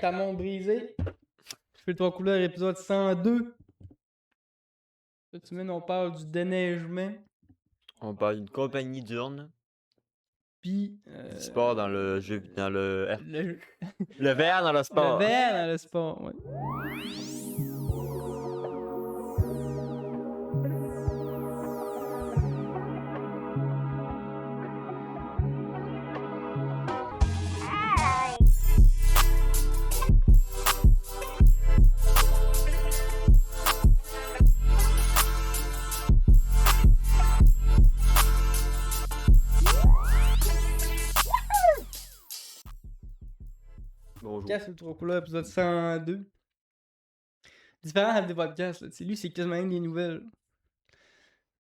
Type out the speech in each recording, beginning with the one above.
ta montre brisée. Je fais 3 couleurs, épisode 102. Cette semaine, on parle du déneigement. On parle d'une compagnie diurne, Puis. du sport dans le jeu, dans le Le VR dans le sport. verre dans le sport, ouais. Bonjour. Podcast sur 3 couleurs, épisode 102. Différent des podcasts, là. Lui, c'est quasiment des nouvelles.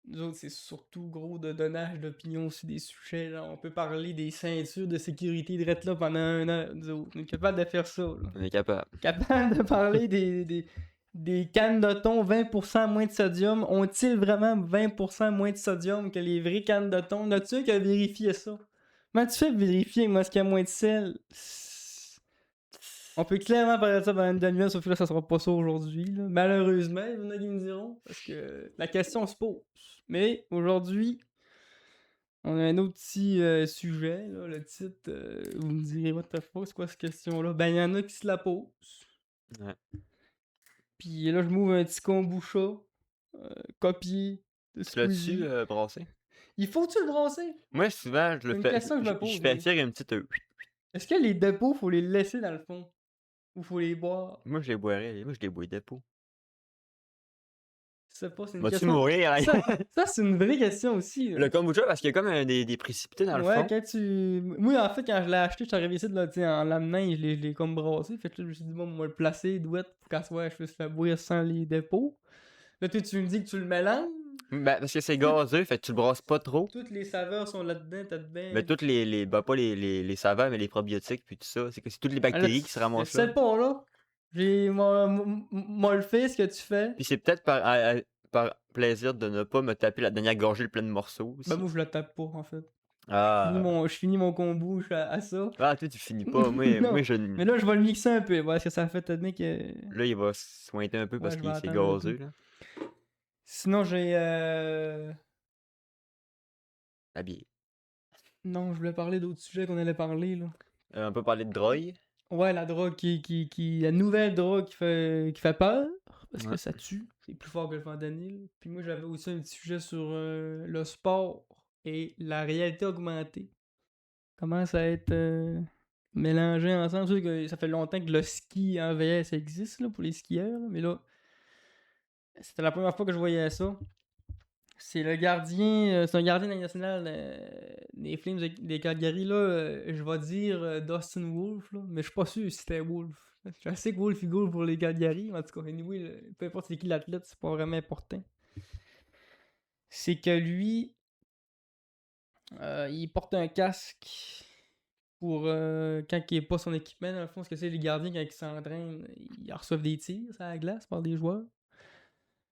Nous autres, c'est surtout gros de donnage d'opinion sur des sujets. Là. On peut parler des ceintures de sécurité de là pendant 1 heure. Nous autres, on est capable de faire ça. Là. On est capable. Capable de parler des cannes de thon 20% moins de sodium. Ont-ils vraiment 20% moins de sodium que les vraies cannes de thon? N'as-tu un qui a vérifié ça? Comment tu fais vérifier moi ce qu'il y a moins de sel? On peut clairement parler de ça pendant une demi-heure, sauf que là, ça sera pas ça aujourd'hui. Là. Malheureusement, il y en a qui me diront, parce que la question se pose. Mais aujourd'hui, on a un autre petit sujet. Là, le titre, vous me direz, what the fuck, c'est quoi cette question-là? Ben, il y en a qui se la posent. Ouais. Puis là, je m'ouvre un petit kombucha, copié de Tu l'as-tu Squeezie. brassé? Il faut-tu le brasser? Moi, souvent, je C'est le une fais. question que je me pose, Je fais mais- tirer une petite. Est-ce que les dépôts, faut les laisser dans le fond? Ou faut les boire? Moi, je les boirais. Moi, je les bois des pots. Je sais pas, c'est une Vas-tu question... mourir? Hein? Ça, c'est une vraie question aussi. Là. Le kombucha, parce qu'il y a comme des précipités dans le Ouais, fond. quand tu. Moi, en fait, quand je l'ai acheté, je suis arrivé ici, là, en l'amenant, je l'ai comme brassé. Fait que là, je me suis dit, bon, moi, le placer, douette, pour qu'à soir, je puisse la boire sans les dépôts. Là, tu me dis que tu le mélanges. Ben, parce que c'est gazeux, fait que tu le brasses pas trop. Toutes les saveurs sont là-dedans, t'as dedans. Mais toutes ben, pas les saveurs, mais les probiotiques, puis tout ça. C'est que c'est toutes les bactéries qui se Je ramassent sais là. pas, là. Moi, le fait, ce que tu fais. Puis c'est peut-être par plaisir de ne pas me taper la dernière gorgée de plein de morceaux aussi. Ben, moi, je la tape pas, en fait. Ah. Je finis mon kombu à ça. Ah, toi, tu finis pas. Moi, Non. moi je. Mais là, je vais le mixer un peu. Voir ce que ça fait, t'as dit que. Là, il va se sointer un peu Ouais, parce je qu'il vais c'est attendre un gazeux, peu. là. Sinon, j'ai. Habillé. Non, je voulais parler d'autres sujets qu'on allait parler, là. On peut parler de drogue. Ouais, la drogue la nouvelle drogue qui fait peur, parce que Ouais. ça tue. C'est plus fort que le fentanyl. Puis moi, j'avais aussi un petit sujet sur le sport et la réalité augmentée. Comment ça va être mélangé ensemble. C'est sûr que ça fait longtemps que le ski en VR, ça existe, là, pour les skieurs, là, mais là, c'était la première fois que je voyais ça. C'est un gardien de la nationale des Flames des Calgary, là. Je vais dire Dustin Wolf, là, mais je suis pas sûr si c'était Wolf. Je sais que Wolf il goal pour les Calgary, mais en tout cas, anyway, là, peu importe c'est qui l'athlète, c'est pas vraiment important. C'est que lui, il porte un casque pour quand il n'est pas son équipement, dans le fond, ce que c'est les gardiens, quand ils s'entraînent, ils reçoivent des tirs sur la glace par des joueurs.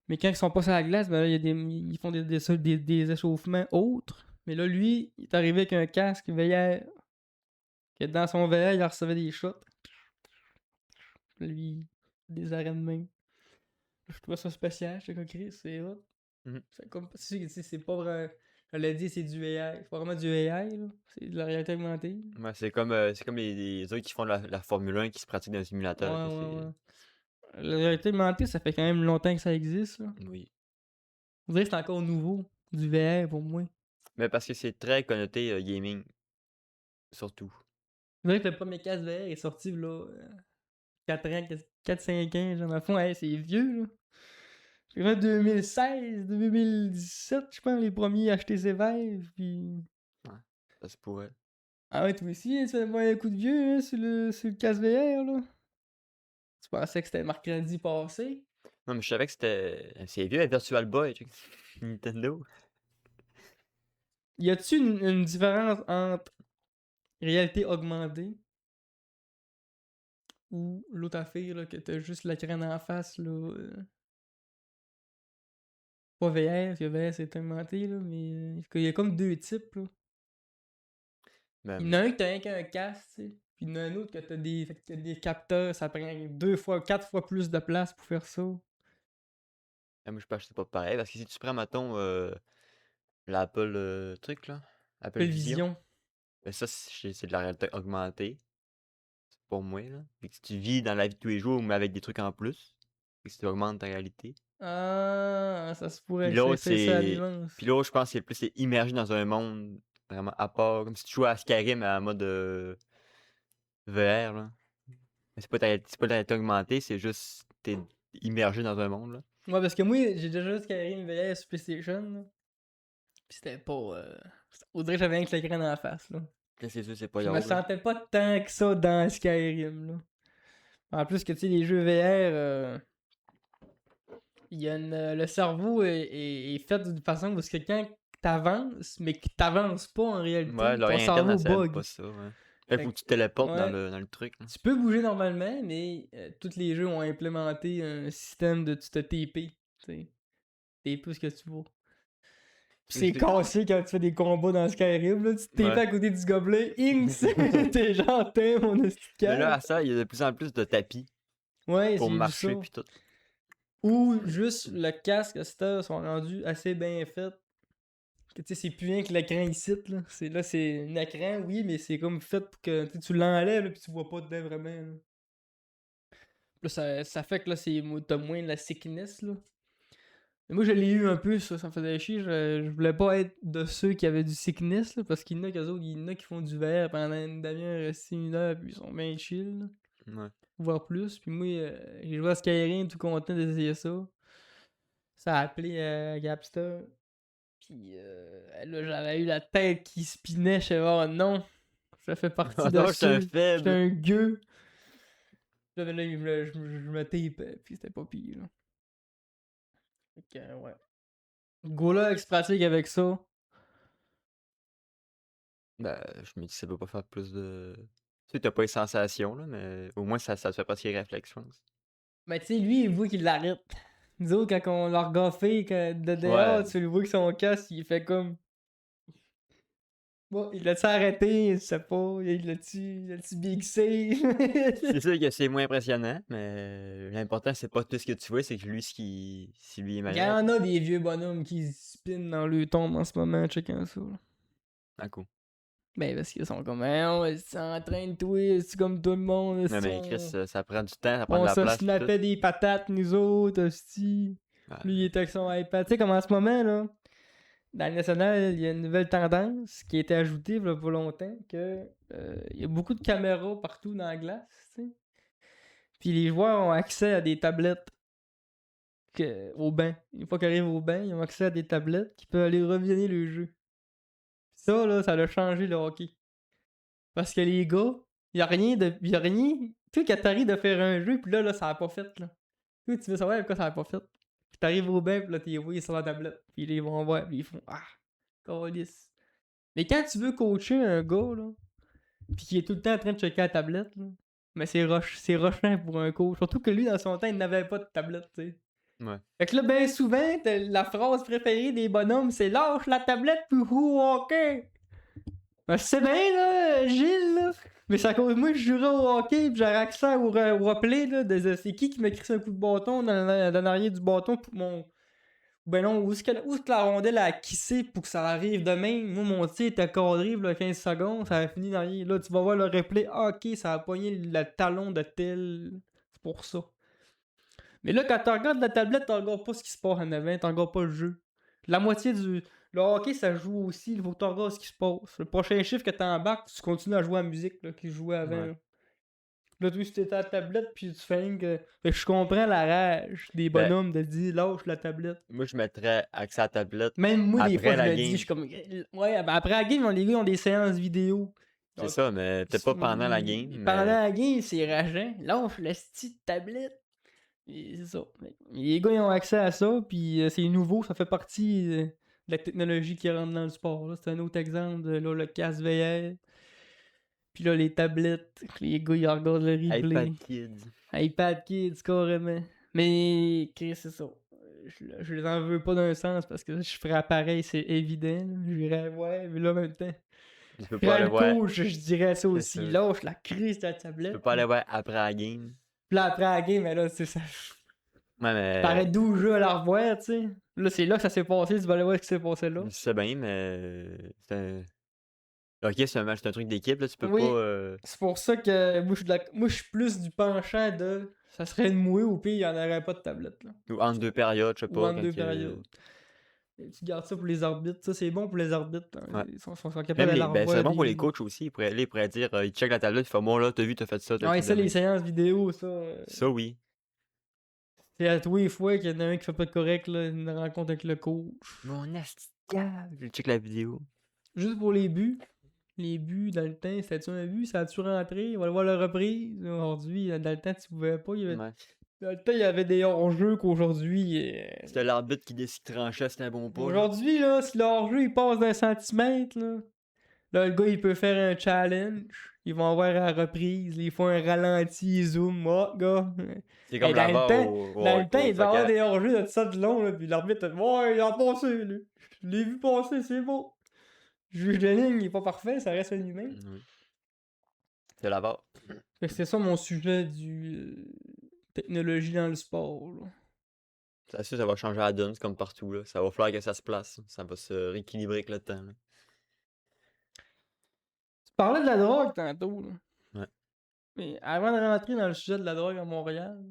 Mais quand ils sont pas sur la glace, ben là, ils font des échauffements autres. Mais là, lui, il est arrivé avec un casque VR. Que dans son VR, il recevait des shots. Lui, des arènes de main. Je trouve ça spécial, je sais quoi, Chris, c'est hot. Mhm. C'est pas vrai. Je l'ai dit, c'est du AI. C'est pas vraiment du AI, là. C'est de la réalité augmentée. Ouais, c'est comme les autres qui font la Formule 1 qui se pratiquent dans un simulateur. là, Ouais. La réalité augmentée, ça fait quand même longtemps que ça existe, là. Oui. Vous dirait que c'est encore nouveau, du VR pour moi. Mais parce que c'est très connoté gaming. Surtout. Vous dirait que le premier casque VR est sorti, là, 4 ans, 4-5 ans, genre, dans le fond, hey, c'est vieux, là. C'est vrai 2016, 2017, je pense, les premiers HTC Vive, puis... Ça se pourrait. Ah ouais, toi aussi, hein, tu vas avoir un coup de vieux, hein, sur le casque VR, là. Tu pensais que c'était mercredi passé? Non, mais je savais que c'est vieux, la Virtual Boy, tu sais, Nintendo. Y a-tu une différence entre réalité augmentée ou l'autre affaire, là, que t'as juste l'écran en face, là... Pas VR, parce que VR c'est augmenté, là, mais... Il y a comme deux types, là. Ben, Il y en a un que t'as rien qu'un casque, tu sais. Puis il y en a un autre que fait que t'as des capteurs, ça prend 2 fois, 4 fois plus de place pour faire ça. Ah, moi, je pense que c'est pas pareil parce que si tu prends, mettons, l'Apple, truc là, Apple Apple Vision, Vision. ben ça, c'est de la réalité augmentée, pour moi, là. Fait que si tu vis dans la vie de tous les jours, mais avec des trucs en plus, fait que si tu augmentes ta réalité. Ah, ça se Puis pourrait, l'autre, c'est ça la c'est. nuance. Puis l'autre, je pense que c'est immergé dans un monde vraiment à part, comme si tu jouais à Skyrim en mode VR, là. Mais c'est pas de la réalité augmentée, c'est juste t'es immergé dans un monde, là. Ouais, parce que moi, j'ai déjà Skyrim VR sur PlayStation, là. Pis c'était pas. On dirait que j'avais rien que l'écran dans la face, là. Là, c'est sûr, c'est pas Je me drôle, là. sentais pas tant que ça dans Skyrim, là. En plus que, tu sais, les jeux VR, il y a le cerveau est fait d'une façon parce que quand t'avances, mais que t'avances pas en Ouais, réalité, ton l'oreille interne, cerveau elle aime bug. pas ça, ouais. Là, il faut Fait que tu te téléportes ouais, dans le truc, là. tu peux bouger normalement, mais tous les jeux ont implémenté un système de tu te TP, tu sais. TP ce que tu veux. Pis Mais c'est cassé quand tu fais des combats dans Skyrim, là, tu te TP Ouais. à côté du gobelet, Inks! T'es genre, t'es mon esti de Mais là, cave. à ça, il y a de plus en plus de tapis Ouais, pour j'ai vu ça. marcher pis tout. Ou juste le casque, à cette heure, sont rendus assez bien faits. Que tu sais, c'est plus rien que l'écran ici, là. Là, c'est un écran, oui, mais c'est comme fait pour que tu l'enlèves, là, pis tu vois pas dedans vraiment, là. Là, ça fait que là, t'as moins de la sickness, là. Mais moi, je l'ai eu un peu, ça me faisait chier. Je voulais pas être de ceux qui avaient du sickness, là, parce qu'il y en a qu'eux autres, il y en a qui font du verre pendant une demi-heure, rester une heure, puis ils sont bien chill, là, Ouais. voire plus. Puis moi, j'ai joué à Skyrim, tout content d'essayer ça. Ça a appelé Gapster. Puis là, j'avais eu la tête qui spinait. Je sais oh non, ça fait partie Ah de non, j'étais un ceux. J'étais faible. un gueux. Là, ben là, je me tape, puis c'était pas pire, là. Fait que, ouais. Gola pratique avec ça. Ben, je me dis, ça peut pas faire plus de. Tu sais, t'as pas les sensations, là, mais au moins, ça te fait passer les réflexes, je pense. Mais tu sais, lui, il voit qu'il l'arrête. Nous autres, quand on l'a regaffé de dehors, Ouais. tu le vois que son casque, il fait comme. Bon, il l'a-tu arrêté? Je sais pas. Il l'a-tu bixé? C'est sûr que c'est moins impressionnant, mais l'important, c'est pas tout ce que tu vois, c'est que lui, si lui est Il y malade. en a des vieux bonhommes qui spinent dans le tombe en ce moment, checkant ça, là. Ah, cool. Ben, parce qu'ils sont comme, hey, on s'entraîne-toi, c'est comme tout le monde, Non, esti, mais Chris, ça prend du temps, ça prend de on la se place, pis tout. snappait des patates, nous autres, hostie. Ouais. Lui, il était avec son iPad. Tu sais, comme en ce moment, là, dans le national, il y a une nouvelle tendance qui a été ajoutée il y a pas longtemps, que il y a beaucoup de caméras partout dans la glace, tu sais. Puis les joueurs ont accès à des tablettes au bain. Une fois qu'ils arrivent au bain, ils ont accès à des tablettes qui peuvent aller revisionner le jeu. Ça, là, ça a changé le hockey. Parce que les gars, y a rien de. Y a rien. Tu sais, quand t'arrives de faire un jeu, puis là, ça a pas fait, là. Tu sais, tu veux savoir pourquoi ça a pas fait. Puis t'arrives au bain, puis là, t'es envoyé sur la tablette. Puis là, ils vont voir, puis ils font ah, câlisse. Mais quand tu veux coacher un gars, là, puis qu'il est tout le temps en train de checker la tablette, là, mais c'est rushant pour un coach. Surtout que lui, dans son temps, il n'avait pas de tablette, tu sais. Ouais. Fait que là, ben souvent, la phrase préférée des bonhommes, c'est lâche la tablette, puis joue au hockey. Ben, je sais bien, là, Gilles, là. Mais c'est à cause de moi que je jouerais au hockey pis j'aurais accès au replay, là. C'est qui m'a crissé un coup de bâton dans l'arrière du bâton pour mon. Ben non, où est-ce que la rondelle a kissé pour que ça arrive demain? Moi, mon tir était cadré, là, 15 secondes, ça a fini derrière. Là, tu vas voir le replay. Ah, ok, ça a pogné le talon de tel. C'est pour ça. Mais là, quand tu regardes la tablette, tu regardes pas ce qui se passe en avant, tu regardes pas le jeu. La moitié du. Le hockey, ça joue aussi, il faut que tu regardes ce qui se passe. Le prochain chiffre que tu embarques, tu continues à jouer à la musique là, qui jouait avant. Ouais. Là, tu étais à la tablette, puis tu fais que. Fait que je comprends la rage des Ben, bonhommes de dire lâche la tablette. moi, je mettrais accès à la tablette Même moi, des fois, après je la le dis, je game. suis comme. Ouais, ben après la game, les gars ils ont des séances vidéo. C'est Donc, ça, mais peut-être pas pendant la game, pendant mais. la game, c'est rageant. Lâche la petite tablette. Et c'est ça. Les gars, ils ont accès à ça, puis c'est nouveau, ça fait partie de la technologie qui rentre dans le sport. Là. C'est un autre exemple de là, le casque VR. Puis là, les tablettes, les gars, ils regardent le replay. iPad Kids. iPad Kids, carrément. Mais, Chris, c'est ça. Je les en veux pas d'un sens parce que je ferais pareil, c'est évident. Je dirais, ouais, mais là, en même temps. Tu peux Puis pas là, aller le voir. coach, je dirais ça C'est aussi. ça. Lâche la crise de la Tu tablette. peux pas aller voir après la game. Puis là, après la game, mais là, tu sais, ça. Ouais, Paraît mais. 12 jeux à la revoir, tu sais. Là, c'est là que ça s'est passé. Tu vas aller voir ce qui s'est passé là. Je sais bien, mais. C'est un. Ok, c'est un match, c'est un truc d'équipe, là. Tu peux Oui. pas. C'est pour ça que moi, je suis plus du penchant de. Ça serait une mouée ou pire, il n'y en aurait pas de tablette, là. Ou entre deux périodes, je sais Ou pas. entre Quand deux périodes. Et tu gardes ça pour les arbitres. Ça, c'est bon pour les arbitres. Là. Ouais. Ils sont capables Même de les. la Ben, revoir. c'est bon pour les vite. coachs aussi. Ils pourraient dire, ils checkent la tablette, ils font, bon, là, t'as vu, t'as fait ça, t'as Ouais, fait ça, de les même. séances vidéo, ça. Ça, oui. C'est à tous les fois qu'il y en a un qui fait pas de correct, là, une rencontre avec le coach. Mon asti, je check la vidéo. Juste pour les buts. Les buts dans le temps, c'était-tu un but? Ça a-tu rentré? On va aller voir la reprise. Aujourd'hui, dans le temps, tu pouvais pas. Ouais. Dans le temps, il y avait des hors-jeux qu'aujourd'hui. C'était l'arbitre qui décide tranchait, c'était un bon pas. Là. Aujourd'hui, là, si le hors-jeu il passe d'un centimètre, là, le gars il peut faire un challenge. Ils vont avoir la reprise. Ils font un ralenti, ils zoom. Oh, gars. C'est comme Hey, la dans barre le temps, au dans le temps, il devait y avoir soccer. des hors-jeux de ça de long, là, puis l'arbitre a dit ouais, il a passé, lui. Je l'ai vu passer, c'est beau. Juge de ligne, il est pas parfait, ça reste un humain. Oui. C'est la barre. Fait que c'est ça mon sujet du technologie dans le sport. Là. C'est sûr, ça va changer la donne, c'est comme partout. Là. Ça va falloir que ça se place. Ça va se rééquilibrer avec le temps. Là. Tu parlais de la drogue tantôt. Là. Ouais. Mais avant de rentrer dans le sujet de la drogue à Montréal,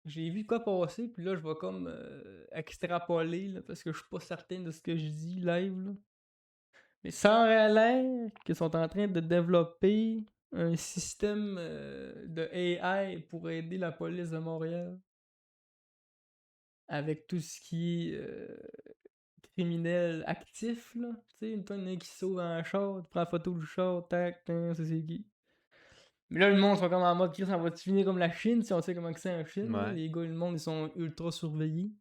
j'ai vu quoi passer, puis là, je vais comme extrapoler, là, parce que je suis pas certain de ce que je dis live. Là. Mais ça aurait l'air qu'ils sont en train de développer un système de AI pour aider la police de Montréal. Avec tout ce qui est criminel actif, là. Tu sais, une tonne qui sauve un char, tu prends la photo du char, tac, ça c'est qui. Mais là, le monde sont comme en mode, Chris, ça va-tu finir comme la Chine, si on sait comment que c'est en Chine? Là? Ouais. Les gars, le monde, ils sont ultra surveillés.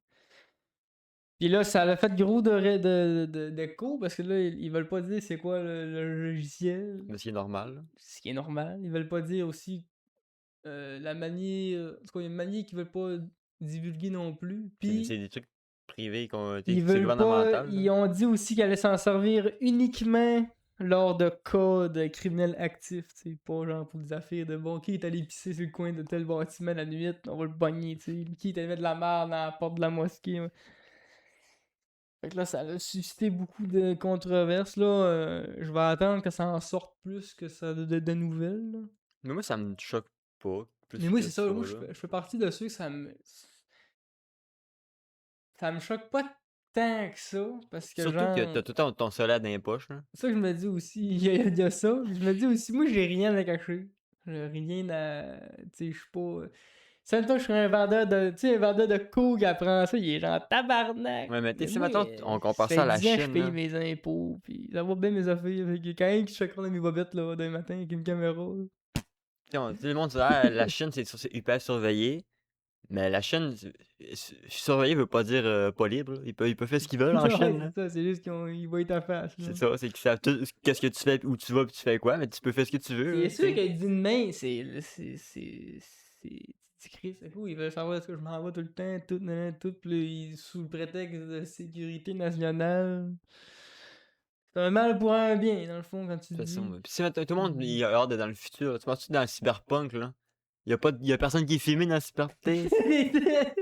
Puis là, ça a fait gros d'écho, parce que là, ils veulent pas dire c'est quoi le logiciel. Mais ce qui est normal. Là. Ce qui est normal. Ils veulent pas dire aussi la manie... en tout cas, il y a une manie qu'ils veulent pas divulguer non plus. Puis... C'est des trucs privés, Ils c'est veulent pas. gouvernemental. Ils ont dit aussi qu'elle allait s'en servir uniquement lors de cas de criminels actifs. C'est pas genre pour des affaires de bon, qui est allé pisser sur le coin de tel bâtiment la nuit, on va le bagner, tu sais. Qui est allé mettre de la merde dans la porte de la mosquée. Ouais. Fait que là, ça a suscité beaucoup de controverses. Là, je vais attendre que ça en sorte plus que ça de nouvelles. Là. Mais moi, ça me choque pas. Plus Mais moi, que c'est ça. Moi, là. je fais partie de ceux que ça me choque pas tant que ça. Parce que Surtout genre... que t'as tout le temps ton solaire dans les poches. Là. C'est ça que je me dis aussi. Il y a ça. Je me dis aussi, moi, j'ai rien à cacher. J'ai rien à. Tu sais, je suis pas. C'est même temps que je serais un vendeur de. Tu sais, un vendeur de coke qui apprend ça, il est genre tabarnak. Ouais, mais tu sais, si moi, maintenant on compare ça à la je paye Chine. Là. mes impôts, puis ça va bien mes affaires. Fait que quand même qui checkera dans mes bobettes là, demain matin avec une caméra. Tu sais, le monde dit, ah, la Chine, c'est hyper surveillé. Mais la Chine, surveillé veut pas dire pas libre. Là. Ils peuvent faire ce qu'ils veulent en Chine. Là. C'est ça, c'est juste qu'ils voient ta face. Là. C'est ça, c'est qu'ils savent tout qu'est-ce que tu fais, où tu vas, puis tu fais quoi, mais tu peux faire ce que tu veux. C'est sûr qu'elle dit de main, c'est Chris, c'est cool, ils veulent savoir est-ce que je m'en vais tout le temps, tout, puis sous le prétexte de sécurité nationale. C'est un mal pour un bien, dans le fond, quand tu dis. Puis si tout le monde il a hâte d'être dans le futur, tu penses-tu dans le cyberpunk, là? Il y a personne qui est filmé dans le cyberpunk.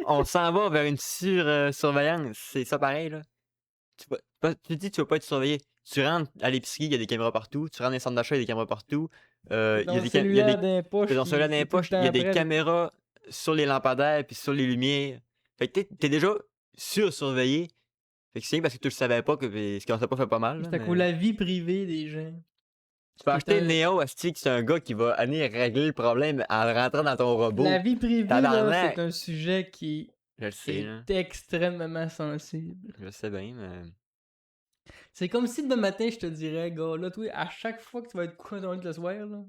On s'en va vers une surveillance, c'est ça pareil, là. Tu dis que tu vas pas être surveillé. Tu rentres à l'épicerie, il y a des caméras partout. Tu rentres dans les centres d'achat, il y a des caméras partout. Il y a des cellulaires dans les poches. Dans celui-là dans les poches, il y a des caméras sur les lampadaires puis sur les lumières. Fait que t'es déjà surveillé. Fait que c'est parce que tu le savais pas que ce qu'on sait pas fait pas mal. C'est à cause de la vie privée des gens. Tu peux acheter Neo, Asti, c'est un gars qui va aller régler le problème en rentrant dans ton robot. La vie privée, là, c'est un sujet qui est extrêmement sensible. Je sais bien, mais... C'est comme si demain matin, je te dirais, gars, là, toi, à chaque fois que tu vas être couché dans ton lit le soir, là,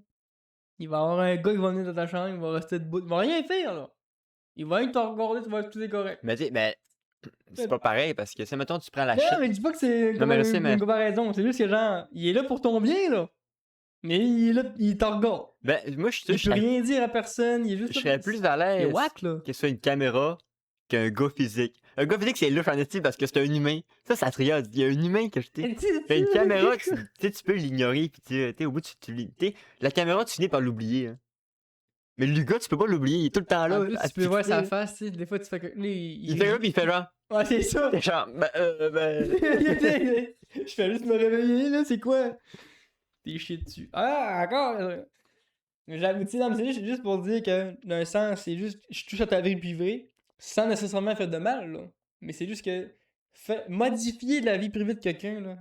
il va y avoir un gars qui va venir dans ta chambre, il va rester debout, il va rien faire, là. Il va être te regarder, tu vas être tout correct. Mais tu sais, c'est pas pareil, parce que si, mettons, tu prends la Chine... Non, mais je dis pas que c'est une comparaison, c'est juste que, genre, il est là pour ton bien, là. Mais il est là, il te regarde. Ben, moi, il peut rien dire à personne, il est juste... Je serais plus à l'aise là. que ce soit une caméra qu'un gars physique. Un gars physique, c'est louche en estime parce que c'est un humain. Ça triade. Il y a un humain qui a jeté. T'as une caméra, tu sais, tu peux l'ignorer, pis tu au bout, la caméra, tu finis par l'oublier. Hein. Mais le gars, tu peux pas l'oublier, il est tout le temps En là. plus, à tu peux voir sa fixer. face, tu sais. Des fois, tu fais que. Là, Il fait là, pis il fait genre. Ouais, c'est ça. T'es genre, Je fais juste me réveiller, là, c'est quoi? T'es chié dessus. Ah, encore! J'avoue, tu sais, non, mais c'est juste pour dire que, d'un sens, c'est juste. Je touche à ta vie privée, sans nécessairement faire de mal, là. Mais c'est juste que. Modifier la vie privée de quelqu'un, là,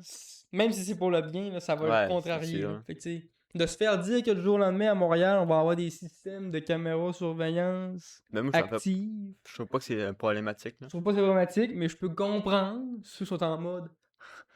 même si c'est pour le bien, là, ça va le Ouais, c'est contrarier, sûr. là. Fait que, tu sais, de se faire dire que le jour au lendemain, à Montréal, on va avoir des systèmes de caméras surveillance Mais moi, ça me fait. actives. Je trouve pas que c'est problématique, là. Je trouve pas que c'est problématique, mais je peux comprendre ceux qui sont en mode.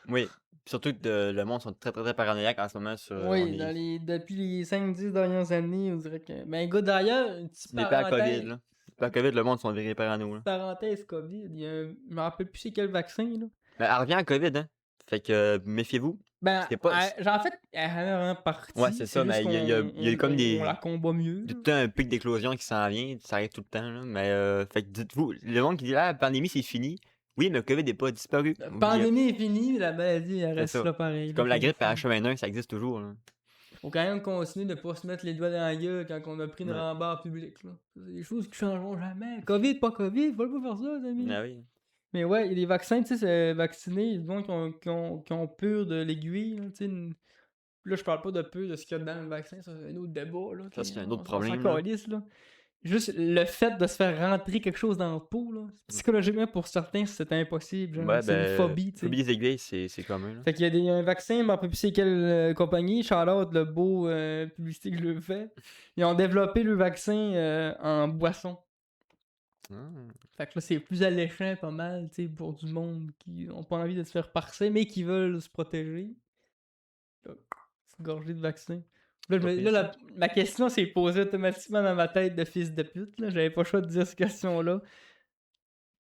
Oui. Pis surtout que le monde sont très, très, très paranoïaques en ce moment sur. On Oui, est. depuis les 5-10 dernières années, on dirait que. Ben, gars, d'ailleurs, une petite On est pas à COVID, parenthèse. là. Pas à COVID, le monde sont virés parano, là. Parenthèse COVID, il y a je me rappelle plus c'est quel vaccin, là. Mais elle revient à COVID, hein. Fait que méfiez-vous. Ben, C'est pas. en fait, elle est vraiment partie. Ouais, c'est C'est ça, juste mais qu'on il y a eu comme on la des. combat mieux. Il y a Là. tout le temps un pic d'éclosion qui s'en vient, ça arrive tout le temps, là. Mais fait que dites-vous, le monde qui dit ah, la pandémie c'est fini. Oui, mais le COVID n'est pas disparu. La Oubliez. pandémie est finie, mais la maladie, elle C'est reste ça. là pareil. C'est comme la grippe à H1N1, ça existe toujours. Là. Faut quand même continuer de pas se mettre les doigts dans la gueule quand on a pris une Ouais. rambarde publique. Là. C'est des choses qui changeront jamais. COVID, pas COVID, faut pas faire ça, les amis. Ah oui. Mais ouais, il y a des vaccins, tu sais, c'est vacciner, du monde qui ont peur de l'aiguille, là, tu sais. Là, je parle pas de peur de ce qu'il y a dans le vaccin, ça, c'est un autre débat, là. Ça, c'est un autre On s'en problème. Là. calisse, là. Juste le fait de se faire rentrer quelque chose dans la peau, là. Psychologiquement, pour certains, c'est impossible. Genre, Ouais, c'est une phobie, tu sais. phobie des aiguilles, c'est commun. Là. Fait qu'il y a un vaccin, je me rappelle plus c'est quelle compagnie, Charlotte, le beau publicité que je le fais. Ils ont développé le vaccin en boisson. Ah. Fait que là, c'est plus alléchant pas mal, tu sais, pour du monde qui ont pas envie de se faire parser, mais qui veulent se protéger. C'est une gorgée de vaccin. Là, Pas pire, là, ma question s'est posée automatiquement dans ma tête de fils de pute. Là. J'avais pas le choix de dire cette question-là.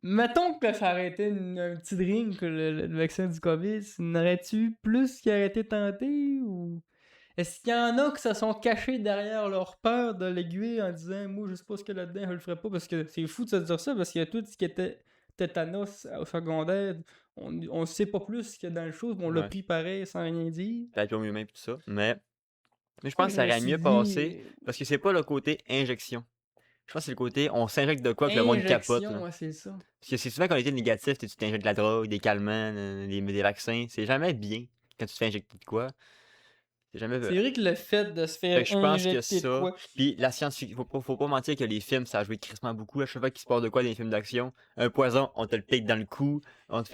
Mettons que ça aurait été un petit drink, que le vaccin du COVID. N'aurais-tu plus qui aurait été tenté ou. Est-ce qu'il y en a qui se sont cachés derrière leur peur de l'aiguille en disant moi je sais pas ce qu'il y a là-dedans, je le ferai pas parce que c'est fou de se dire ça parce qu'il y a tout ce qui était tétanos au secondaire, on sait pas plus ce qu'il y a dans le chose, mais on l'a Ouais. pris pareil sans rien dire. Papillon humain et tout ça. Mais je pense que ça Je me aurait suis mieux dit, passé parce que c'est pas le côté injection. Je pense que c'est le côté on s'injecte de quoi que le monde capote. injection, Là. ouais, c'est ça. Parce que c'est souvent quand on était négatif, tu t'injectes de la drogue, des calmants, des vaccins. C'est jamais bien quand tu te fais injecter de quoi. C'est jamais. C'est vrai que le fait de se Fait faire que je pense que injecter de ça. quoi. Puis la science-fiction, faut pas mentir que les films, ça a joué crissement beaucoup. À chaque fois qu'il se passe de quoi dans les films d'action, un poison, on te le pique dans le cou, on te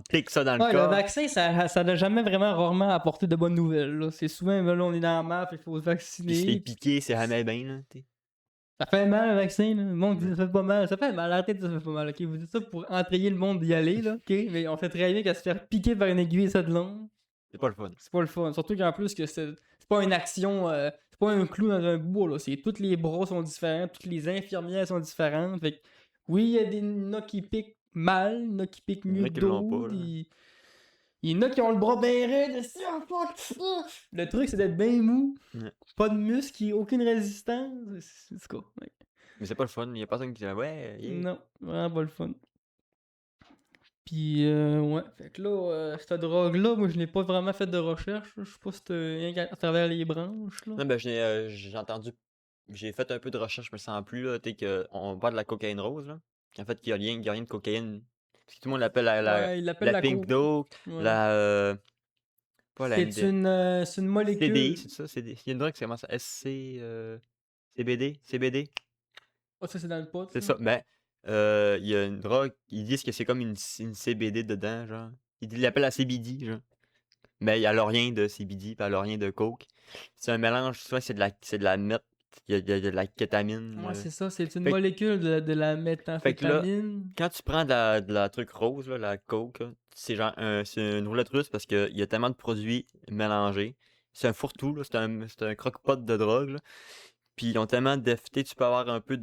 pique ça dans le Ouais, le corps. vaccin, ça n'a jamais vraiment rarement apporté de bonnes nouvelles. Là. C'est souvent, là, on est dans la map, il faut se Puis se fait vacciner. piquer, c'est jamais bien, là. T'sais. Ça fait mal le vaccin, là. Le monde dit ça fait pas mal. Ça fait mal, arrêtez de ça fait pas mal, ok? Vous dites ça pour entraîner le monde d'y aller, là, ok? Mais on fait très bien qu'à se faire piquer par une aiguille, ça de long. C'est pas le fun. C'est pas le fun. Surtout qu'en plus, que c'est pas une action, c'est pas un clou dans un bois, là. C'est tous les bras sont différents, toutes les infirmières sont différentes. Fait que, oui, il y a des noix qui piquent mal, il y en a qui piquent Il y en mieux a que qui l'ont pas, d'autres. là. Il y en a qui ont le bras bien raide. Oh, fuck. Le truc, c'est d'être bien mou. Ouais. Pas de muscle, aucune résistance. C'est quoi? Ouais. Mais c'est pas le fun. Il y a personne qui dit ouais, yeah. Non, vraiment pas le fun. Puis, ouais. Fait que là, cette drogue-là, moi, je n'ai pas vraiment fait de recherche. Je sais pas si c'était rien qu'à travers les branches. Là. Non, ben j'ai entendu. J'ai fait un peu de recherche, je me sens plus, là. Tu sais, qu'on parle de la cocaïne rose, là. En fait, qu'il y a rien de cocaïne. Parce que tout le monde l'appelle Ouais, il l'appelle la Pink coke. Dope, Ouais. la. Pas la C'est une molécule. CDI, c'est ça? CDI. Il y a une drogue qui commence à SC. CBD? CBD? Oh, ça, c'est dans le pot. C'est ça. Ben, il y a une drogue, ils disent que c'est comme une CBD dedans, genre. Ils l'appellent la CBD, genre. Mais elle a rien de CBD, puis elle a rien de coke. C'est un mélange, soit c'est de la meth, il y a de la kétamine. Ouais, c'est ça. C'est une Fait que- molécule de la Fait que là, méthamphétamine. quand tu prends de la truc rose, là, la coke, là, c'est genre c'est une roulette russe parce qu'il y a tellement de produits mélangés. C'est un fourre-tout, là, c'est un croque-pot de drogue, là. Puis ils ont tellement d'effets, tu peux avoir un peu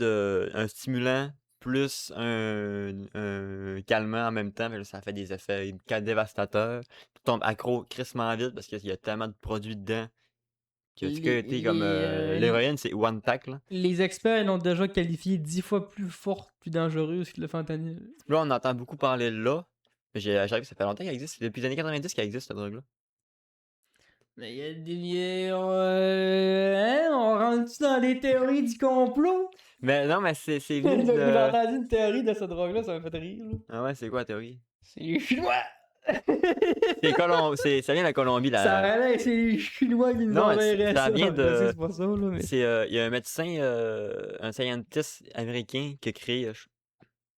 un stimulant plus un calmant en même temps, mais là, ça fait des effets dévastateurs. Tu tombes accro crissement vite parce qu'il y a tellement de produits dedans Que tu sais, comme Les l'héroïne, c'est one tack, là. les experts l'ont déjà qualifié 10 fois plus forte, plus dangereuse que le fentanyl. Puis là, on entend beaucoup parler de là. Mais j'arrive, ça fait longtemps qu'elle existe. C'est depuis les années 90 qu'elle existe, cette drogue-là. Mais il y a des. Hein, on rentre-tu dans les théories du complot? Mais non, mais c'est J'ai venu j'ai de... entendu une théorie de cette drogue-là, ça m'a fait rire. Là. Ah ouais, c'est quoi la théorie? C'est les Chinois! Ça vient de la Colombie, Ça là. aurait l'air, c'est les Chinois qui nous Non, enverraient ça vient Je sais, de... c'est pas ça, là, mais. Il y a un médecin, un scientist américain qui a créé...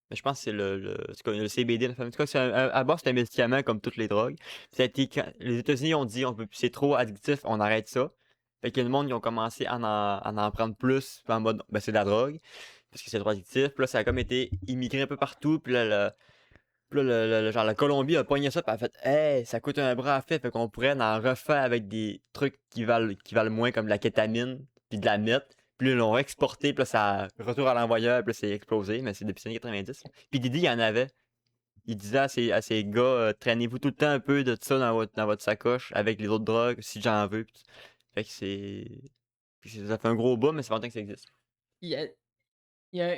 mais je pense que c'est c'est quoi, le CBD. En tout cas, à base, c'est un médicament comme toutes les drogues. Ça a été, les États-Unis ont dit c'est trop addictif, on arrête ça. Fait que le monde, ils ont commencé à en prendre plus, puis en mode, ben c'est de la drogue, parce que c'est trop addictif. Puis là, ça a comme été immigré un peu partout. Puis là, genre, la Colombie a pogné ça, puis a fait, hey, ça coûte un bras à faire, fait qu'on pourrait en refaire avec des trucs qui valent moins, comme de la kétamine, puis de la meth. Puis là, ils l'ont exporté, puis là, ça retour à l'envoyeur, puis là, c'est explosé, mais c'est depuis les années 90. Puis Didi, il y en avait. Il disait à ses gars, traînez-vous tout le temps un peu de ça dans votre sacoche avec les autres drogues, si j'en veux. Fait que ça fait un gros boom, mais c'est pas longtemps que ça existe. Il y a,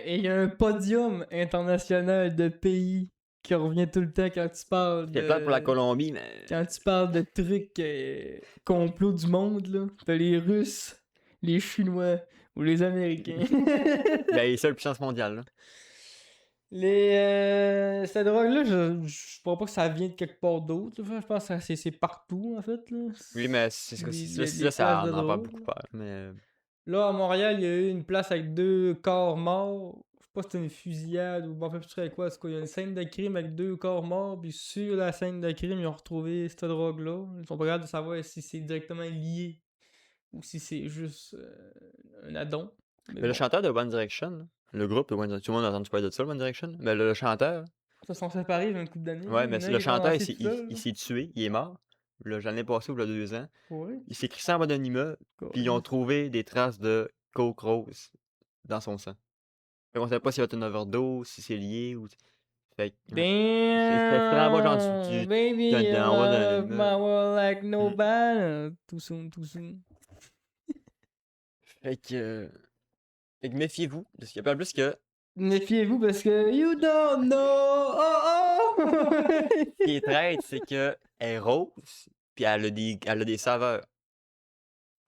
il y a un podium international de pays qui revient tout le temps quand tu parles C'est plate pour la Colombie, mais. Quand tu parles de trucs complot du monde, là, t'as les Russes, les Chinois ou les Américains. Ben, il est seule puissance mondiale, là. Cette drogue-là, je crois pas que ça vient de quelque part d'autre. Je pense que c'est partout, en fait. Là. Oui, mais c'est ça, Les ça places en de parle drogue. beaucoup pas. Mais. Là, à Montréal, il y a eu une place avec 2 corps morts. Je sais pas si c'était une fusillade ou bon, en fait, je sais quoi. C'est quoi. Il y a une scène de crime avec 2 corps morts. Puis sur la scène de crime, ils ont retrouvé cette drogue-là. Ils sont pas capables de savoir si c'est directement lié ou si c'est juste un addon. Mais le chanteur de One Direction, là, le groupe de One Direction, tout le monde a entendu parler de ça, le One Direction. Mais le chanteur, Ils se sont séparés il y a une couple d'années. ouais, mais le chanteur, il il s'est tué, il est mort. L'année passée ou il y a 2 ans. Ouais. Il s'est crissé en bas d'un immeuble, puis ils ont trouvé des traces de coke rose dans son sang. Fait qu'on savait pas s'il y avait une overdose, si c'est lié ou. Fait que. C'est en bas, genre, Baby, you en bas d'un love my immeuble. world like nobody. Too soon, too soon. Fait que. Fait que méfiez-vous, parce qu'il y a pas plus que. Méfiez-vous parce que you don't know. Oh oh! Ce qui est traite, c'est que elle est rose, puis elle a des saveurs.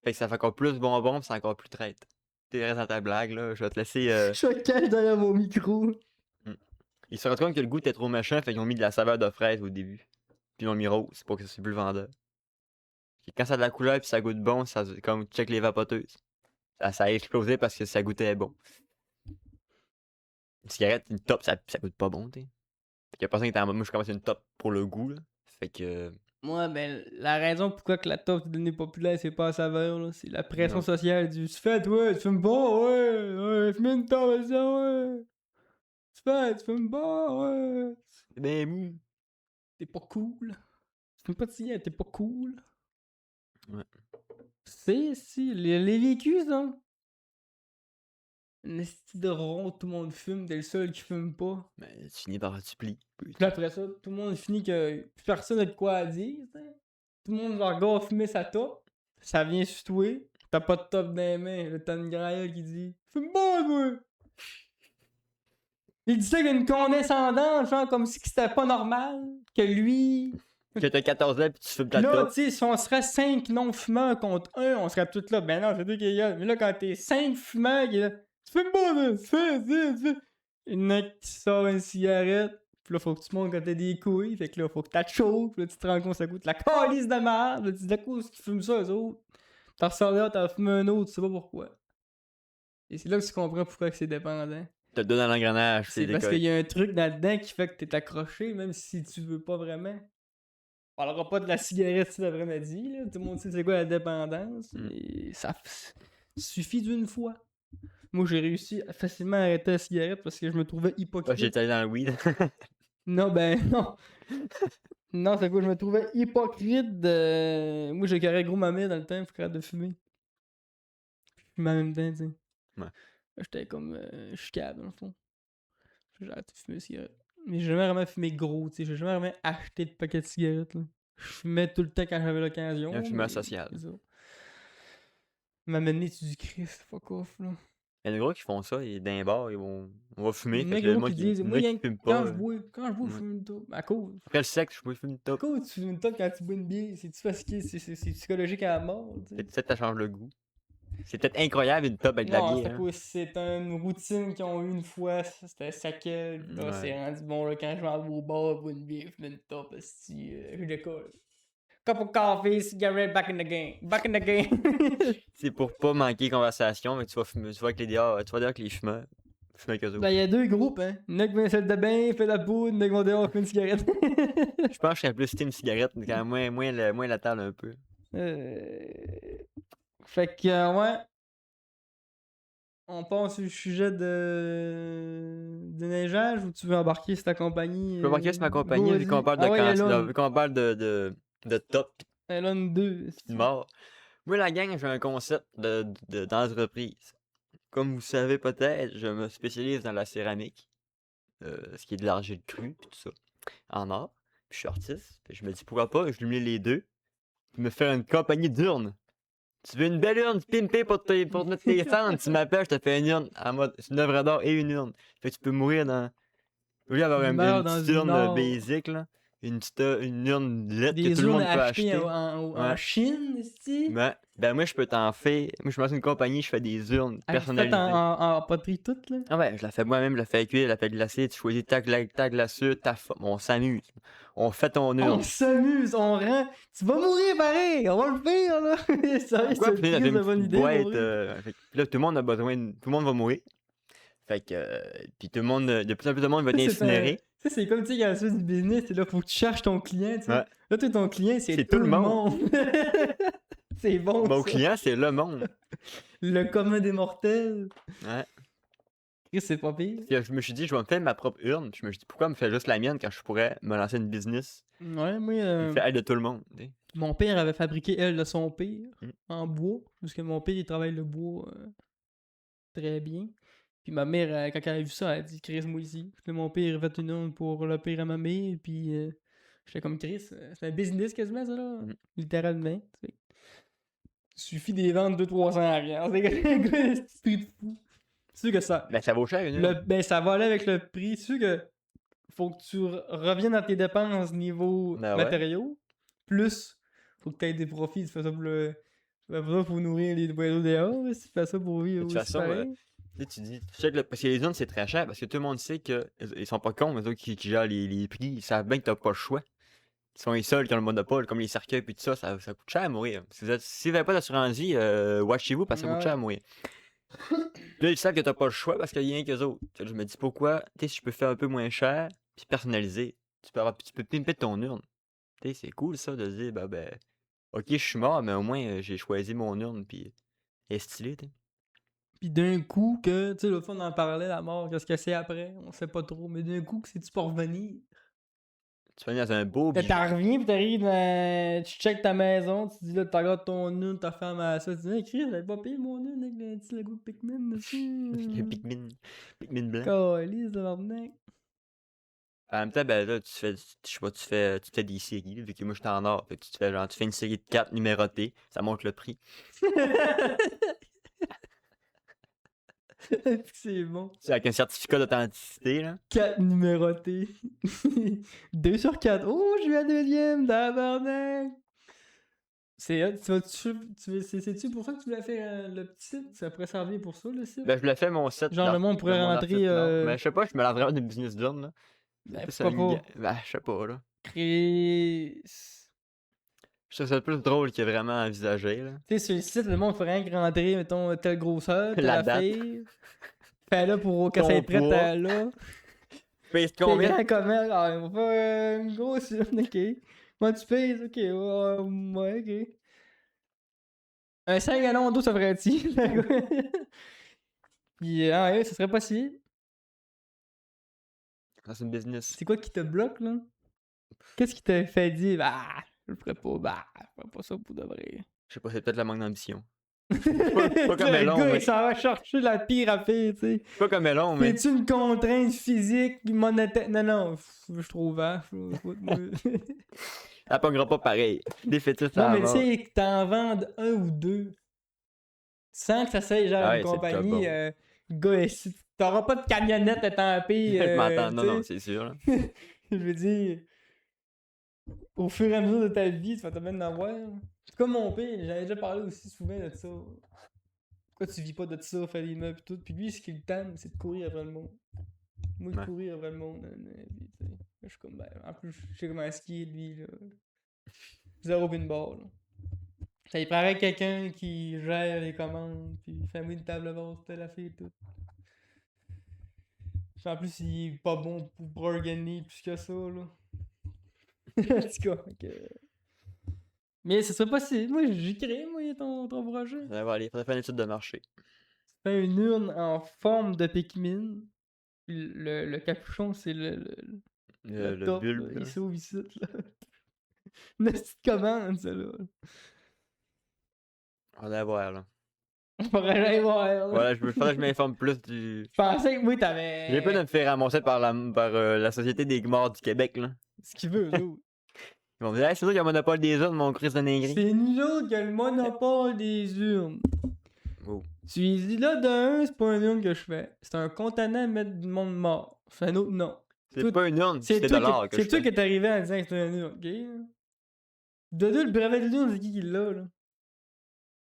Fait que ça fait encore plus bonbon, puis c'est encore plus traite. T'es restes dans ta blague, là. Je vais te laisser. Je me cache derrière mon micro. Ils se rendent compte que le goût était trop méchant, fait qu'ils ont mis de la saveur de fraise au début. Puis ils ont mis rose pour que c'est plus vendeur. Puis quand ça a de la couleur puis ça goûte bon, ça comme check les vapoteuses. Ça a explosé parce que ça goûtait bon. Une cigarette, une top, ça goûte pas bon, t'sais. Fait qu'il y a personne qui était en mode, moi je commence une top pour le goût, là. Fait que. Moi, ben, la raison pourquoi que la top est devenue populaire, c'est pas la saveur, là. C'est la pression Non. sociale du tu fais, toi, tu fumes pas, ouais, fume une top, ça, ouais. Tu fumes pas, ouais. C'est bien mou. T'es pas cool. Tu fumes pas de cigarette, t'es pas cool. Ouais. Si, les vécus, ça. Une esti de rond, tout le monde fume, t'es le seul qui fume pas. Mais tu finis par tu plies. Puis après ça, tout le monde finit que plus personne n'a de quoi à dire, t'sais. Tout le monde regarde fumer sa top. Ça vient sur toi. T'as pas de top dans les mains. Là, t'as une graille qui dit fume pas, toi! Il dit ça qu'il y a une condescendance, genre comme si c'était pas normal. Que lui. Que t'as 14 ans pis tu fumes ta Là, top. tu sais, si on serait 5 non-fumeurs contre 1, on serait tous là. Ben non, c'est toi qui est là. Mais là, quand t'es 5 fumeurs, qui est là, tu fumes pas, là, tu fais. Il y en a qui sort une cigarette. Puis là, faut que tu montres quand t'as des couilles. Fait que là, faut que t'as chaud. Puis là, tu te rends compte que ça coûte la calice de merde. Là, tu te dis, à cause qu'ils fument ça, eux autres. T'en ressors là, t'en fumes un autre, tu sais pas pourquoi. Et c'est là que tu comprends pourquoi que c'est dépendant. T'as le dos dans l'engrenage, C'est parce qu'il y a un truc là-dedans qui fait que t'es accroché, même si tu veux pas vraiment. On parlera pas de la cigarette, c'est la vraie maladie, là. Tout le monde sait c'est quoi la dépendance. Et ça suffit d'une fois. Moi, j'ai réussi à facilement arrêter la cigarette parce que je me trouvais hypocrite. J'étais allé dans le weed. Non, ben non. Non, c'est quoi, je me trouvais hypocrite de. Moi, j'ai carré gros mamie dans le temps, faut de fumer. Je fumais en même temps, tu sais. Ouais. J'étais comme. Je suis calme, dans le fond. J'ai arrêté de fumer une cigarette. Mais j'ai jamais vraiment fumé gros, tu sais. J'ai jamais vraiment acheté de paquet de cigarettes, là. Je fumais tout le temps quand j'avais l'occasion. Un fumeur mais social. c'est ça. M'amener, tu dis Christ, fuck off, là. Il y a des gars qui font ça, dans les bars, on va fumer. Il y en Fait a que là, gros qui disent, le moi, mec qui fume pas. quand je bois, je Ouais. fume une top. À cause. Après le sexe, je fume une À top. cause, tu fumes une top quand tu bois une bière. C'est-tu parce que c'est psychologique à la mort, tu sais? Peut-être ça change le goût. C'est peut-être incroyable une top avec de la Non, bière. Hein. c'est une routine qu'ils ont eu une fois, c'était saquel. Là, Ouais. c'est rendu bon, là, quand je vais au bar, boire une bière, fumer une top, si je décolle. Cup of coffee, cigarette, back in the game. Back in the game. C'est pour pas manquer conversation, mais tu vas fumer, tu vas avec les dehors, tu vas dehors avec les fumeurs. Fumer avec eux autres. Ben, il y a deux groupes, hein. Il y en a qui vont à la salle de bain, fait la poudre, il y en a qui vont dehors, fumer une cigarette. Je pense que je serais plus team cigarette, mais quand même moins la table un peu. Fait que, ouais. On passe sur le sujet de neigeage ou tu veux embarquer sur ta compagnie? Je peux marquer sur ma compagnie, go, vu qu'on vas-y. parle de Ah ouais, cancer, vu qu'on parle de top Elon 2. pis de mort. Moi, la gang, j'ai un concept d'entreprise. Comme vous savez peut-être, je me spécialise dans la céramique, ce qui est de l'argile crue, pis tout ça, en art. Puis je suis artiste, puis je me dis pourquoi pas jumeler les deux, puis me faire une compagnie d'urnes. Tu veux une belle urne pimpée pour mettre tes cendres, tu m'appelles, je te fais une urne en mode c'est une œuvre d'art et une urne. Fait que tu peux mourir dans. Au lieu d'avoir Tu une meurs dans petite une urne or. basic, là, une urne lettre que Des tout le urnes monde peut achetées acheter. en Ouais. Chine, ici. Ben moi je peux t'en faire. Moi je me lance une compagnie, je fais des urnes Faites personnalisées. en poterie toute, là. Ah ouais, je la fais moi-même, je la fais cuire, je la fais glacer, tu choisis ta glaçure, on s'amuse. On fait ton urne. On s'amuse, on rend. Tu vas mourir pareil, on va le faire, là. Sérieux, Pourquoi c'est finir une avec crise de une bonne petite idée, pour boîte, vrai. fait que là tout le monde a besoin, tout le monde va mourir. Fait que, puis tout le monde, de plus en plus de monde va Ça, c'est t'incinérer. Ça, c'est comme, tu sais, quand tu fais du business, c'est là, faut que tu cherches ton client, tu sais. Ouais. Là, toi, ton client, c'est C'est tout le monde. C'est bon, Mon ça. client, c'est le monde. Le commun des mortels. Ouais. Chris, c'est pas pire. Puis, je me suis dit, je vais me faire ma propre urne. Puis je me suis dit, pourquoi me faire juste la mienne quand je pourrais me lancer une business Ouais, moi, et faire aide de tout le monde. Tu sais. mon père avait fabriqué elle de son père Mm. en bois. Parce que mon père, il travaille le bois très bien. Puis ma mère, quand elle a vu ça, elle a dit Chris, moi ici. Puis là, mon père a fait une urne pour le père à ma mère. Puis j'étais comme Chris, c'est un business quasiment, ça là. Mm. Littéralement. Tu sais. Il suffit des ventes 200-300 arrière. C'est un prix de fou. C'est sûr que ça. Ben, ça vaut cher une urne. Ben, ça va aller avec le prix. C'est sûr que faut que tu reviennes dans tes dépenses niveau Ben ouais. matériaux. Plus, faut que tu aies des profits. Tu fais ça pour le. Tu fais pas ça pour nourrir les oiseaux dehors. Si tu fais ça pour vivre De toute aussi façon, pareil. tu dis, tu sais que parce que les urnes, c'est très cher parce que tout le monde sait qu'ils sont pas cons, mais eux qui gèrent les prix, ils savent bien que t'as pas le choix. Ils sont les seuls qui ont le monopole, comme les cercueils puis tout ça, ça coûte cher à mourir. Si vous n'avez pas d'assurance vie, watchez-vous parce que ça coûte Ouais. cher à mourir. Là, ils savent que t'as pas le choix parce qu'il y a rien qu'eux autres. Fait que je me dis pourquoi, tu sais, si je peux faire un peu moins cher, puis personnaliser, tu peux pimper ton urne. Tu sais, c'est cool ça de se dire, ben, ok, je suis mort, mais au moins j'ai choisi mon urne, puis elle est stylée, tu sais. Puis d'un coup, que, tu sais, l'autre fois on en parlait, la mort, qu'est-ce que c'est après On sait pas trop. Mais d'un coup, que c'est-tu pour revenir Tu vas aller dans un beau Là, bijou. t'en reviens, pis t'arrives tu checkes ta maison, tu dis là, tu regardes ton urne, ta femme à ça, tu dis, hey, Chris, j'avais pas payé mon urne avec le petit logo de Pikmin dessus. Le Pikmin blanc. Calisse de l'arnaque. En même temps, ben là, je sais pas, tu fais des séries, vu que moi j'étais en or. Fait que tu fais genre, tu fais une série de 4 numérotées, ça monte le prix. C'est bon. C'est avec un certificat d'authenticité, là. 4 numérotés. 2 sur 4. Oh, je suis la deuxième, tabarnak. C'est c'est-tu pour ça que tu voulais faire le petit site? Ça pourrait servir pour ça, le site? Ben, je le fais mon site. Genre, le monde pourrait mon rentrer, article, non. Mais je sais pas, je me lance vraiment d'une business d'urne, là. Ben, Ça, pourquoi pas? Ben, je sais pas, là. Chris. Je trouve ça plus drôle que vraiment envisagé, là. Tu sais, sur le site, le monde ferait rien que rentrer, mettons, telle grosseur, telle La date. affaire. Fais là pour que Ton ça ait prête poids. à là. Pèse T'es combien? grand commerce, ah, on va faire une grosse urne, ok. Moi, tu pèses, ok, ouais, ok. Un 5 gallons d'eau, ça ferait-il? Puis, ah ouais, ça serait possible. C'est une business. C'est quoi qui te bloque, là? Qu'est-ce qui t'a fait dire, bah, je le ferais pas ça pour de vrai. Je sais pas, c'est peut-être la manque d'ambition. Pas comme le Melon, gars, mais- il s'en va chercher la pire affaire, tu sais. Pas comme Melon, mais. C'est-tu une contrainte physique, monétaire? Non, je suis trop vache. Elle pognera pas pareil. Des fétiches Non, à mais tu mort. sais, que t'en vendes un ou deux. Sans que ça soit genre Ah une ouais, c'est le job compagnie, bon. gars, si t'auras pas de camionnette étampée, Je m'entends, non, non, tu c'est sûr, là. sais. Je veux dire, au fur et à mesure de ta vie, tu vas te mettre d'en voir. C'est comme mon père, j'avais déjà parlé aussi souvent de ça. Pourquoi tu vis pas de ça, faire des meubles et tout? Puis lui, ce qu'il tente, c'est de courir après le monde. Moi, de Ouais. courir après le monde, puis, tu sais. Là, je suis comme, ben, en plus, je sais comment skier, lui, là. Zéro pin bar, là. Ça y paraît quelqu'un qui gère les commandes, puis fait moi une table basse, telle affaire et tout. Puis en plus, il est pas bon pour bargainer plus que ça, là. En tout cas, mais ce serait possible. Moi, j'y crée, moi, ton projet. Ça va aller, faudrait faire une étude de marché. Fais une urne en forme de Pikmin. Le capuchon, c'est le Le top, là. bulbe, Il là. s'ouvre ici, là. Une petite commande, ça, là. On va voir, là. On pourrait aller voir, là. Voilà, faudrait que je m'informe plus du. Je pensais que, oui, J'ai peur de t'avais me faire ramasser par la Société des morts du Québec, là. ce qu'il veut, nous. Ils vont me dire, hey, c'est toi qui a le monopole des autres, mon Christ de Ningri. C'est nous autres qui a le monopole des urnes. Oh. Tu lui dis là, d'un, c'est pas une urne que je fais. C'est un contenant à mettre du monde mort. C'est un autre nom. C'est Tout- pas une urne, C'est c'est de toi, l'or que c'est je toi fais. qui est arrivé en disant que c'est une urne, ok? De deux, le brevet de l'urne, c'est qui l'a, là?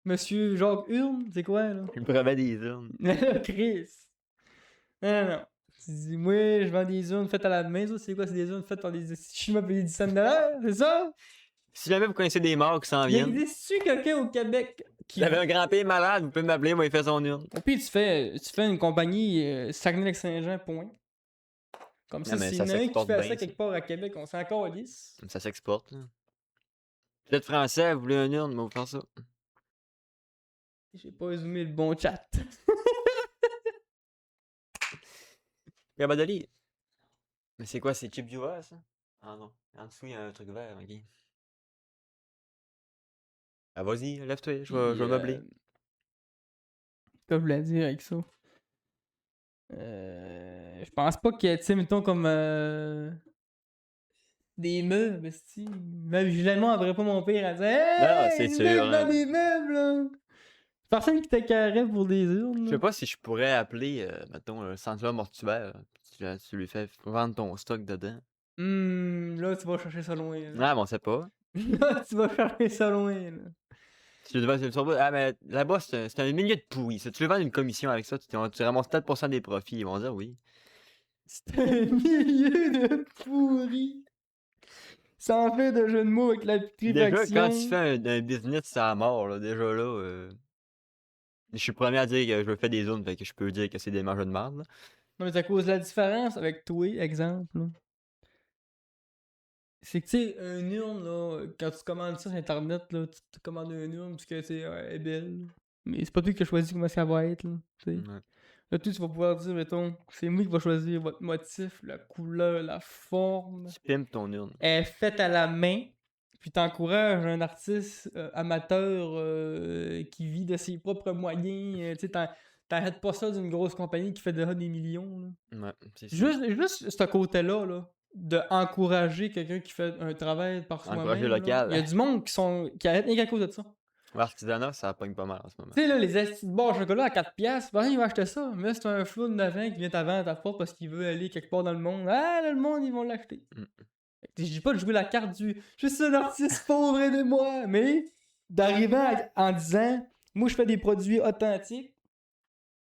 Monsieur Jacques Urne, c'est quoi, là? Le brevet des urnes. Chris. Non, non, non. Tu dis, moi, je vends des urnes faites à la main, ça, c'est quoi? C'est des urnes faites par des chinois payés 10 $, c'est ça? Si jamais vous connaissez des morts qui s'en Il viennent, existe-tu quelqu'un au Québec qui... vous avez un grand-père malade, vous pouvez m'appeler, moi, il fait son urne. Au pire, tu fais une compagnie Saguenay-Lac-Saint-Jean, point. Comme ça, Non, mais s'il y ça en a un qui s'exporte fait bien, ça ça. quelque part à Québec, on s'en encore lisse. Ça s'exporte, là. Vous êtes français, vous voulez un urne, moi, vous faire ça. J'ai pas zoomé le bon chat. Gabadali. Mais c'est quoi, c'est chip du vert, ça? Ah non. En dessous, il y a un truc vert, ok. Ah, vas-y, lève-toi, je vais meubler. Quoi je voulais dire avec ça? Je pense pas qu'il y ait, tu sais, mettons, comme des meubles, si. Même Julianement, après pas mon père à dire Non, hey, c'est il sûr, meuble là. dans des meubles, là! Personne qui t'accarait pour des urnes, Je là. sais pas si je pourrais appeler, mettons, un sanctuaire mortuaire, tu lui fais vendre ton stock dedans. Là, tu vas chercher ça loin, là. Ah, mais on sait pas. Là, tu vas chercher ça loin, là. Ah, mais là-bas, c'est un milieu de pourri. Ça. Tu veux vendre une commission avec ça, tu ramasses 4% des profits. Ils vont dire oui. C'est un milieu de pourri. Sans faire de jeu de mots avec la Déjà, putréfaction. quand tu fais un business, c'est à mort, là. Déjà là, je suis le premier à dire que je fais des zones, fait que je peux dire que c'est des mangeurs de marde, là. Non, mais c'est à cause de la différence avec toi, exemple. Là. C'est que, tu sais, une urne, là, quand tu commandes ça sur Internet, là, tu te commandes une urne parce que, tu sais, elle est belle. Mais c'est pas toi qui as choisi comment ça va être, là, tu sais. Ouais. Là, toi, tu vas pouvoir dire, mettons, c'est moi qui va choisir votre motif, la couleur, la forme. Tu pimpes ton urne. Elle est faite à la main. Puis t'encourages un artiste amateur qui vit de ses propres moyens. Tu sais, t'arrêtes pas ça d'une grosse compagnie qui fait déjà des millions. Là. Ouais, c'est sûr. Juste ce côté-là, là, de encourager quelqu'un qui fait un travail par soi-même. Encourager là. local. Il y a du monde qui arrête rien qu'à cause de ça. L'artisanat, ça pogne pas mal en ce moment. Tu sais, là, les astis de bar au chocolat à 4$, ben, il va acheter ça. Mais là, c'est un flou de 9 ans qui vient t'avant à ta porte parce qu'il veut aller quelque part dans le monde. Ah, là, le monde, ils vont l'acheter. Je dis pas de jouer la carte du je suis un artiste pauvre et de moi, mais d'arriver en disant moi je fais des produits authentiques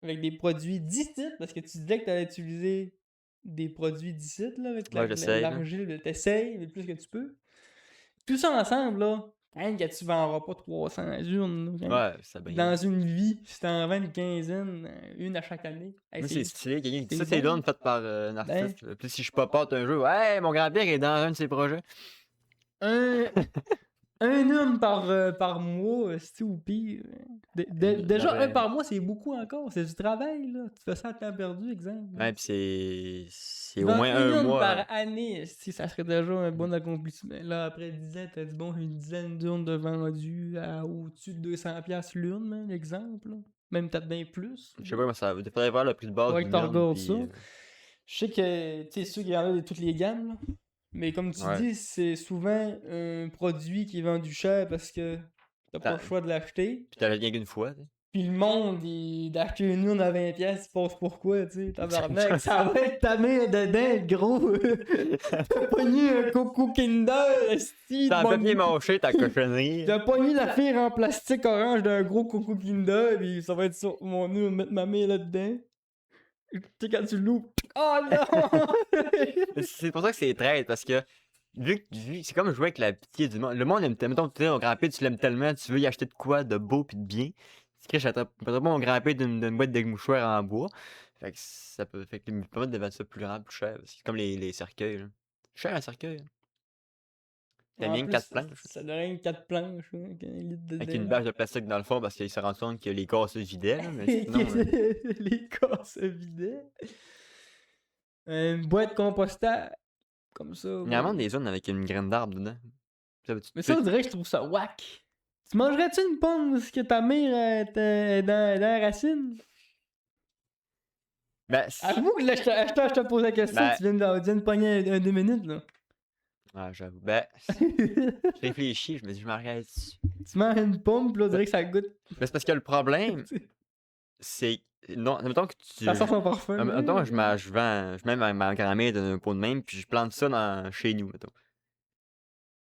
avec des produits d'ici parce que tu disais que tu allais utiliser des produits d'ici là avec Ouais, j'essaye, là. l'argile, t'essayes le plus que tu peux. Tout ça ensemble là, hein, que tu vendras pas 300 urnes là, Ouais, ça bien. dans une vie, si t'en vends une quinzaine, une à chaque année. Hey, Moi, c'est stylé. Quelqu'un qui dit c'est ça, c'est bon. l'urne faite par un artiste. Puis si je pop-out un jour, hey, mon grand-père est dans un de ses projets. Un urne par mois, c'est ou pire. Déjà, un par mois, c'est beaucoup encore. C'est du travail, là. Tu fais ça à temps perdu, exemple. Ouais, pis c'est au Vendre moins une un urne mois. par année, si ça serait déjà un bon accomplissement. Là, après 10 ans, t'as dit, bon, une dizaine d'urnes de vendues à au-dessus de 200$ l'urne, hein, exemple. Là. Même peut-être bien plus. Je sais pas comment ça va. Il faudrait voir le prix de base Faudrait d'une que tu urne. regardes Puis, ça. Je sais que, tu sais, sûr qu'il y en a de toutes les gammes, là. Mais comme tu Ouais. dis, c'est souvent un produit qui est vendu cher parce que t'as pas le T'as- choix de l'acheter. Puis t'as rien qu'une fois, tu sais. Pis le monde, il d'acheter une urne à 20$, il passe pourquoi, tu sais, tabarnak, ça va être ta mère dedans, gros! T'as pogné un Coco Kinder, esti, T'as en papier mâché ta cochonnerie. t'as pogné la fire en plastique orange d'un gros Coco Kinder, pis ça va être sur mon urne, mettre ma mère là-dedans. Tu sais, quand tu l'ouvres, oh non! C'est pour ça que c'est traître, parce que c'est comme jouer avec la pitié du monde. Le monde aime tellement, ton grand-père, tu l'aimes tellement, tu veux y acheter de quoi de beau pis de bien. C'est que j'achèterais pas mon grand-père d'une boîte de mouchoirs en bois. Fait que ça peut. Fait que les permettre de vendre ça plus rare, plus cher. C'est comme les cercueils, là. Cher un cercueil. T'as En bien plus, 4 planches. ça donnerait une 4 planches, hein, avec un litre Avec une dedans. bâche de plastique dans le fond parce qu'il s'est rendu compte que les corps se vidaient, là, mais sinon. Les corps se vidaient. Une boîte compostable. Comme ça. Il y a vraiment des zones avec une graine d'arbre dedans. Mais ça, on dirait que je trouve ça whack. Tu mangerais-tu une pomme parce que ta mère est dans la racine? Ben, Avoue que là, je te pose la question, Ben- tu viens de pogner un 2 minutes, là. Ah, j'avoue. Ben, je réfléchis, je me dis, je m'arrête dessus. Tu manges une pomme, pis là, on dirait que ça goûte. Mais c'est parce que le problème, c'est. Non, mettons que tu. Ça sent son parfum. Mettons, je mets ma grand-mère dans un pot de même, puis je plante ça chez nous, mettons.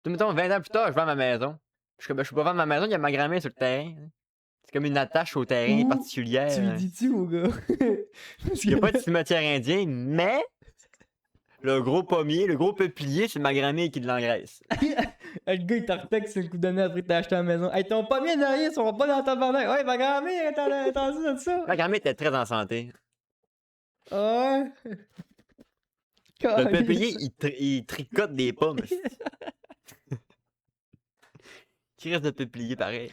Puis, mettons, 20 ans plus tard, je vends ma maison. Je peux pas vendre ma maison, il y a ma grand-mère sur le terrain. Hein. C'est comme une attache au terrain Ouh, particulière. Tu lui dis-tu au gars? Il n'y a pas de cimetière indien, mais le gros pommier, le gros peuplier, c'est ma grand-mère qui l'engraisse. Le gars, il t'a retexte c'est le coup d'année après que t'as acheté la maison. Hey, ton pommier derrière, ils sont pas dans ta barnaque. Ouais, ma grand-mère est attendue de ça. Ma grand-mère était très en santé. Ouais. Le peuplier, il tricote des pommes. Qui reste de peuplier pareil.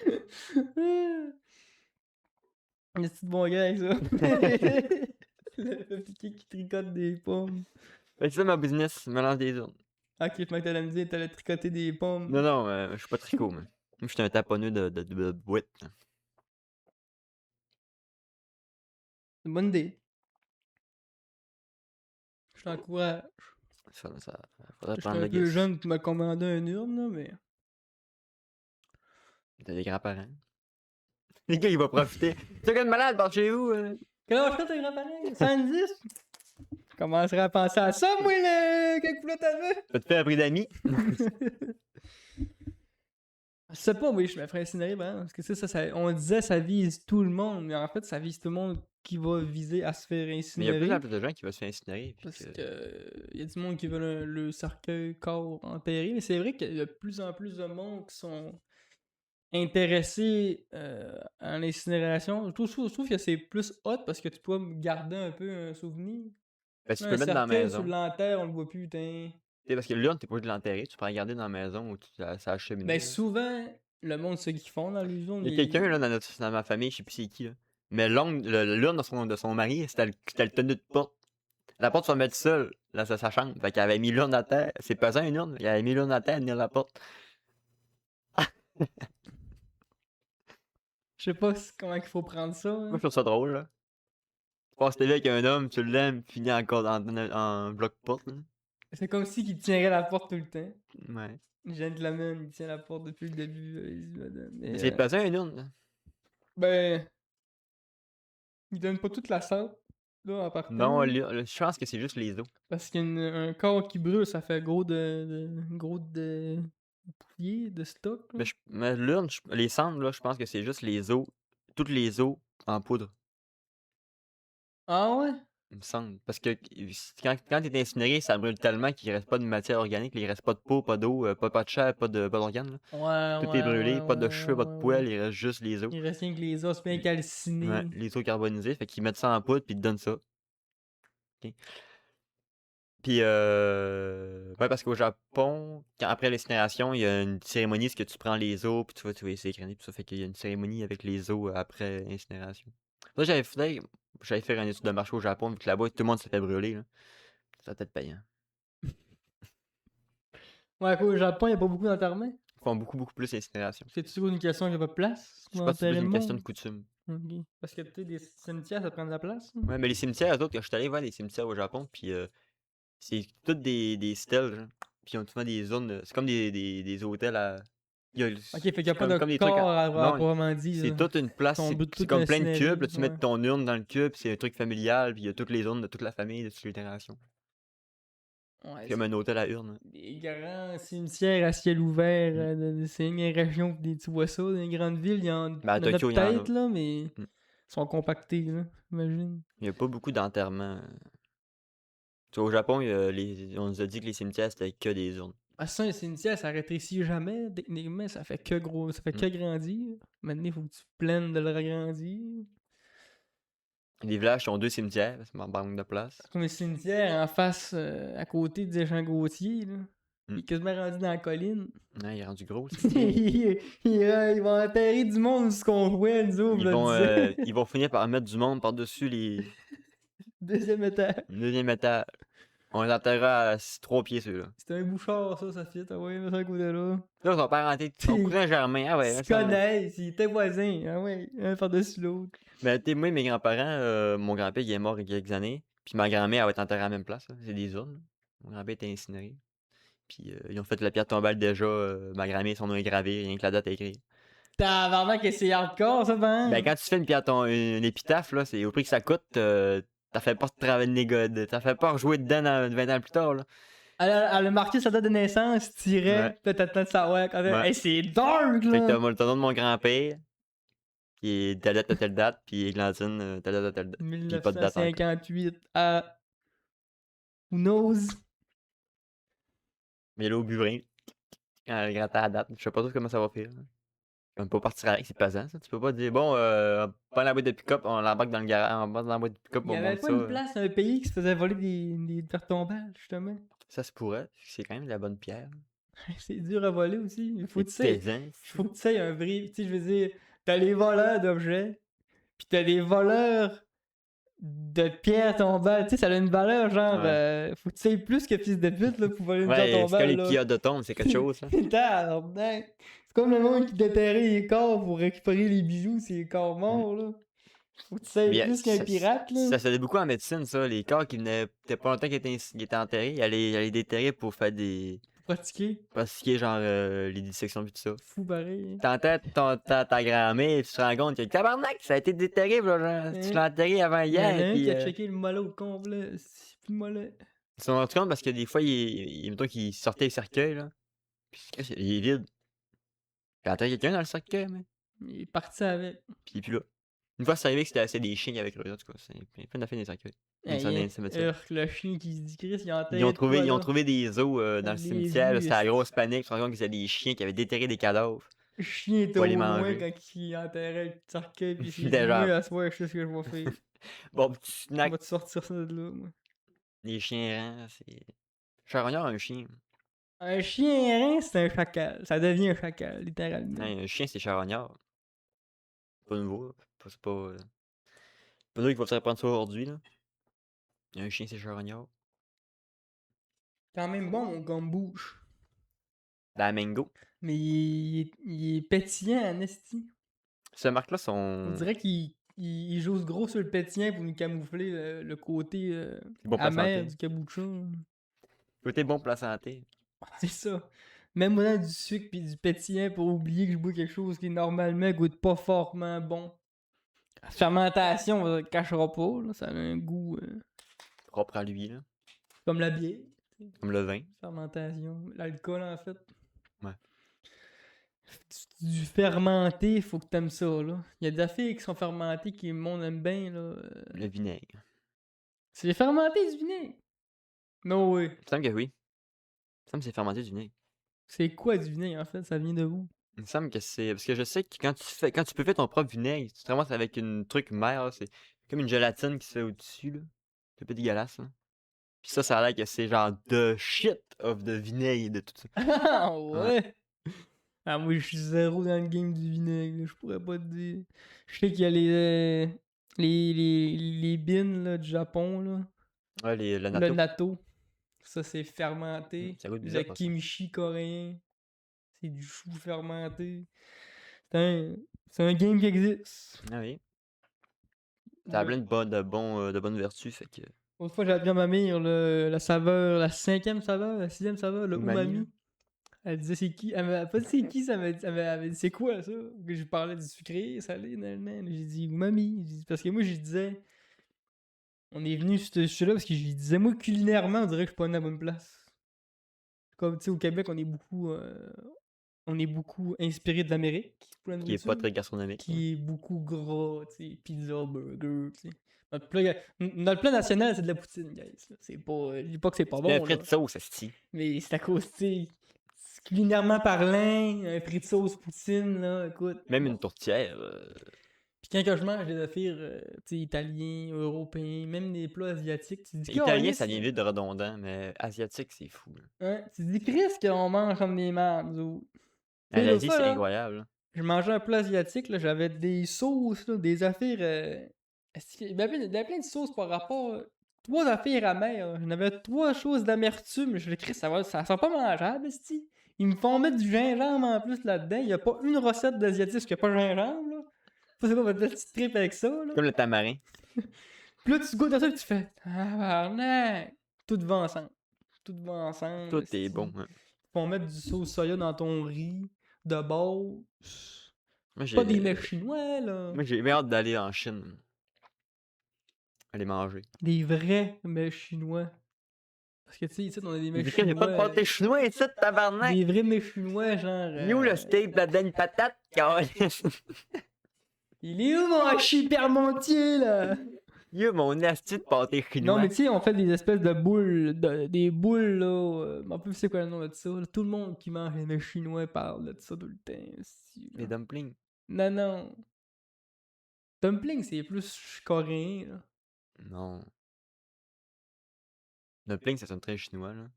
Un petit bon gars avec ça. Le peuplier qui tricote des pommes. Fait que c'est ça ma business, je me lance des urnes. Ok, je m'attendais à me dire t'allais tricoter des pommes. Non, non, je suis pas tricot, mais. Moi, je suis un taponneux de boîte. C'est une bonne idée. Je t'encourage. Ça faudrait J'étais prendre un le peu guess. jeune pour me commander une urne, là, mais. T'as des grands-parents. Les gars, il va profiter. Tu es malade par chez vous? Quel âge t'as, tes grands-parents? 110? Je commencerais à penser à ça, moi, le. Quel couleur t'avais? Tu vas te faire un prix d'amis? Je sais pas, oui, je me ferais incinérer, ben, parce que on disait ça vise tout le monde, mais en fait, ça vise tout le monde qui va viser à se faire Mais il y a incinérer. plus en plus de gens qui vont se faire incinérer. Parce que y a du monde qui veut le cercueil corps enterré, mais c'est vrai qu'il y a de plus en plus de monde qui sont intéressés à l'incinération. Je trouve que c'est plus hot parce que tu peux garder un peu un souvenir. Ben, tu Un peux le mettre dans la cercueil maison. sur l'enterre, on le voit plus, putain. Parce que l'urne, t'es pas obligé de l'enterrer. Tu peux la garder dans la maison où ça a cheminé. Ben souvent, le monde, ce qu'ils font dans les zones. Il y a quelqu'un là, dans ma famille, je sais plus c'est qui. Là. Mais l'urne de son mari, c'était le tenue de porte. La porte se mettre seule dans sa chambre. Fait qu'elle avait mis l'urne à terre. C'est pesant une urne. Il avait mis l'urne à terre, tenir la porte. Je sais pas comment il faut prendre ça. Hein. Moi, je trouve ça drôle, là. Tu passes ta vie avec un homme, tu l'aimes, finis encore en bloc-porte, là. C'est comme si il tiendrait la porte tout le temps. Ouais. Gentleman, il tient la porte depuis le début. Allez-y, madame. Mais c'est pesant une urne, là. Ben. Il donne pas toute la salle, là, en partant. Non, je pense que c'est juste les os. Parce qu'un corps qui brûle, ça fait gros de poulier, de stock. Là. Mais l'urne, les cendres, là, je pense que c'est juste les os. Toutes les os en poudre. Ah ouais? Il me semble. Parce que quand t'es incinéré, ça brûle tellement qu'il reste pas de matière organique. Il reste pas de peau, pas d'eau, pas de chair, pas d'organes. Ouais, Tout ouais, est brûlé, ouais, pas de ouais, cheveux, pas de ouais, poils, ouais. il reste juste les os. Il reste rien que les os bien calcinés. Ouais, les os carbonisés. Fait qu'ils mettent ça en poudre puis ils te donnent ça. Ok. Puis, ouais, parce qu'au Japon, après l'incinération, il y a une cérémonie, c'est que tu prends les os, puis tu vas essayer tout ça. Fait qu'il y a une cérémonie avec les os après l'incinération. Là, j'avais fait une étude de marché au Japon, vu que là-bas, tout le monde se fait brûler. Là. Ça va peut-être payant. Ouais, quoi, au Japon, il y a pas beaucoup d'enterrements. Ils font beaucoup, beaucoup plus d'incinération. C'est toujours une question qu'il n'y a pas de place. Je pense que c'est plus une question de coutume. Okay. Parce que, tu sais, des cimetières, ça prend de la place. Ouais, mais les cimetières, eux autres, quand je suis allé voir des cimetières au Japon, puis c'est toutes des stèles, genre. Puis ils ont souvent des zones, c'est comme des hôtels Il y a Ok, fait qu'il y a c'est pas de comme des trucs corps à non, proprement dit, c'est là. toute une place, Ton but c'est tout comme plein de incinéré, cubes, là, tu mets ouais. ton urne dans le cube, c'est un truc familial, puis il y a toutes les urnes de toute la famille, de toutes les générations. Ouais, C'est comme un hôtel à urnes. des grands cimetières à ciel ouvert, c'est une région, tu vois ça, dans les grandes villes, il y en, Ben, à il y en a Tokyo, il y en a. peut-être, là, mais Mm. ils sont compactés, là, imagine. Il y a pas beaucoup d'enterrements. Tu vois, au Japon, on nous a dit que les cimetières, c'était que des urnes. Ah, ça, un cimetière, ça rétrécit jamais, techniquement, ça fait que gros, ça fait que grandir. Maintenant, il faut que tu plaines de le agrandir. Les villages ont 2 cimetières, parce qu'on manque de place. Comme un cimetière en face, à côté de Jean Gauthier, là. Mm. Il est quasiment rendu dans la colline. Ouais, il est rendu gros, le cimetière. Ils vont enterrer du monde ce qu'on jouait, nous autres, là, Ils vont finir par mettre du monde par-dessus les deuxième étage. le deuxième étage. On les enterrera à 3 pieds, ceux-là. C'était un bouchard, ça fit. Ah ouais, mais ça, côté-là. Là, ils sont parentés. Son cousin Germain. Ah ouais, Ils se ça, connaissent, ils étaient voisins. Ah ouais, un par-dessus l'autre. ben, tu sais, moi, mes grands-parents, mon grand-père, il est mort il y a quelques années. Puis ma grand-mère, elle va être enterrée à la même place. Là. C'est des urnes. Là. Mon grand-père était incinéré. Puis ils ont fait la pierre tombale déjà. Ma grand-mère, son nom est gravé, rien que la date est écrite. T'as que c'est hardcore, ça, ben? Ben, quand tu fais une épitaphe, là, c'est au prix que ça coûte, t'as fait pas travailler t'as fait pas rejouer dedans 20 ans plus tard, là. Elle a marqué sa date de naissance, tirait, Ouais. pis là, t'attends de savoir quand même. Ouais. Hey, c'est dark, Fait que là! t'as le nom de mon grand-père, qui est telle date à telle date, puis Églantine, telle date à telle date. Puis pas de date encore. 1958 à. Who knows? Mais là, au burin, quand elle gratte à la date, je sais pas trop comment ça va faire. Là. On peut pas partir avec, c'est pesant, ça. Tu peux pas dire, bon, prends la boîte de pick-up, on l'embarque dans le garage, on embarque dans la boîte de pick-up, Il y on avait monte pas ça. une place dans un pays qui se faisait voler des pierres tombales, justement. Ça se pourrait, c'est quand même de la bonne pierre. C'est dur à voler aussi. Il faut que tu C'est sais. pesant. Il faut que tu sais un vrai. Tu sais, je veux dire, t'as les voleurs d'objets, pis t'as les voleurs de pierres tombales. Tu sais, ça a une valeur genre. Ouais. Faut que tu sais plus que fils de pute là, pour voler une pierre Ouais, c'est comme tombale. les Là. pilleurs de tombe, c'est quelque chose, hein. Tabarnak. C'est comme le monde qui déterrait les corps pour récupérer les bijoux, c'est les corps morts, là. Faut que tu sais Mais plus qu'un pirate, là. ça se faisait beaucoup en médecine, ça. Les corps qui venaient peut-être pas longtemps qu'ils étaient enterrés, ils allaient déterrer pour faire des. Pour pratiquer. Pratiquer genre les dissections puis tout ça. Fou pareil. T'entends ta grand-mère et tu te rends compte que tabarnak, ça a été déterré, là, genre, tu l'as enterré avant Il y en a hier. un Puis, qui a checké le mollet au complet. C'est plus le mollet. ils se sont rendus compte parce que des fois, mettons qu'il sortait le cercueil, là. Puis il est vide. Il a enterré quelqu'un dans le cercueil, mais. Il est parti avec. Puis il est plus là. Une fois, c'est arrivé que c'était des chiens avec eux, en tout cas. C'est plein d'affaires des cercueils. Le chien qui se dit Chris, il a enterré. Ils ont trouvé des os dans le Les cimetière, yeux, c'était la grosse panique. Ils se sont rendus compte que c'était des chiens qui avaient déterré des cadavres. Le chien était Pas au les loin manger. quand il enterrait le cercueil. Puis il s'est dit, Déjà. moi, à soir, je sais ce que je vais faire. Bon, petit On snack. va te sortir ça de là, moi. Les chiens errants, c'est. Charognard, un chien. Un chien errant, c'est un chacal. Ça devient un chacal, littéralement. Un chien, c'est charognard. Pas nouveau, là. C'est pas. Pas nouveau qu'il faut reprendre ça aujourd'hui, là. Un chien, c'est charognard. Quand même bon, mon gomme-bouche. La mango. Mais il est pétillant, Anesti. Ce marque-là, On dirait qu'il joue gros sur le pétillant pour nous camoufler le côté bon pour la amer santé. du caboutchon. Côté bon pour la santé. C'est ça. Même moi, du sucre puis du pétillant pour oublier que je bois quelque chose qui normalement goûte pas fortement bon. La fermentation, on ne cachera pas. Là, ça a un goût Propre à lui, là. comme la bière. Comme le vin. Fermentation. L'alcool, en fait. Ouais. Du fermenté, faut que t'aimes ça, là. Il y a des affaires qui sont fermentées que le monde aime bien, là. Le vinaigre. C'est fermenté du vinaigre. No way. Il me semble que oui. Il me semble que c'est fermenté du vinaigre. C'est quoi du vinaigre, en fait? Ça vient de où? Il me semble que c'est. Parce que je sais que quand tu peux faire ton propre vinaigre, tu te ramasses avec une truc mère, là, c'est comme une gélatine qui se fait au-dessus, là. C'est un peu dégueulasse, là. Puis ça a l'air que c'est genre the shit of the vinaigre de tout ça. Ah ouais! Ah, moi, je suis zéro dans le game du vinaigre, là. Je pourrais pas te dire. Je sais qu'il y a les bines, là, du Japon, là. Ouais, le Le natto. natto. Ça, c'est fermenté. Ça goûte Le bizarre, ça. kimchi coréen. C'est du chou fermenté. C'est un game qui existe. Ah oui. Ça a plein de bonnes vertus, fait que. Autrefois, j'ai appris à ma mère la saveur, la 5e saveur, la 6e saveur, le Umami, umami. Elle disait c'est qui? Elle m'a pas dit c'est qui, elle m'a dit c'est quoi ça? Que je parlais du sucré, salé, nan. J'ai dit mamie. Parce que moi je disais, on est venu sur ce sujet-là parce que je lui disais, moi culinairement, on dirait que je suis pas à la bonne place. Comme tu sais, au Québec, on est beaucoup inspiré de l'Amérique pour la Qui est nourriture. pas très gastronomique. Qui est beaucoup gras, tu sais, pizza, burger, tu sais. Notre plat national, c'est de la poutine, guys. Là. C'est pas, je dis pas que c'est pas Il y a bon, un là. frais de sauce, esti. Mais c'est à cause, tu sais, culinairement parlant, un frit de sauce poutine, là, écoute. Même une tourtière. Puis quand que je mange des affaires, tu sais, italiens, européens, même des plats asiatiques, tu te dis Italien, ça devient vite redondant, mais asiatique, c'est fou. Là. Ouais, tu te dis, Chris, qu'on mange comme des mardes, nous autres. Tu sais, L'Asie, l'autre fois, c'est là, incroyable. Là. je mangeais un plat asiatique, là, j'avais des sauces, là, des affaires. Il y avait plein de sauces par rapport. 3 affaires amères. J'en avais 3 choses d'amertume. Je l'écris, ça sent pas mangeable, esti. Ils me font mettre du gingembre en plus là-dedans. Il y a pas une recette d'asiatique qui a pas de gingembre, là. Ça, c'est pas votre petite trip avec ça, là. Comme le tamarin. Puis là, tu goûtes à ça et tu fais. Ah, non! Tout va ensemble. Tout va ensemble. Tout esti. est bon. Hein. Ils font mettre du sauce soya dans ton riz de base. Moi, Pas des mets chinois, là. Moi, j'ai bien hâte d'aller en Chine. Aller manger. Des vrais mets chinois. Parce que tu sais, ici, on a des mets J'ai chinois. pas de pâté chinois ici, tabarnak! Des vrais mets chinois, genre. Il est où le steak là-dedans, une patate? Il est où mon hachis parmentier, là? Il est où mon asti de pâté chinois? Non, mais tu sais, on fait des espèces de boules. Des boules, là. Je sais c'est quoi le nom de ça. Là. Tout le monde qui mange les mets chinois parle de ça tout le temps. Aussi, Les dumplings. Non. Dumpling, c'est plus coréen, là. Non. Dumpling, ça sonne très chinois, là.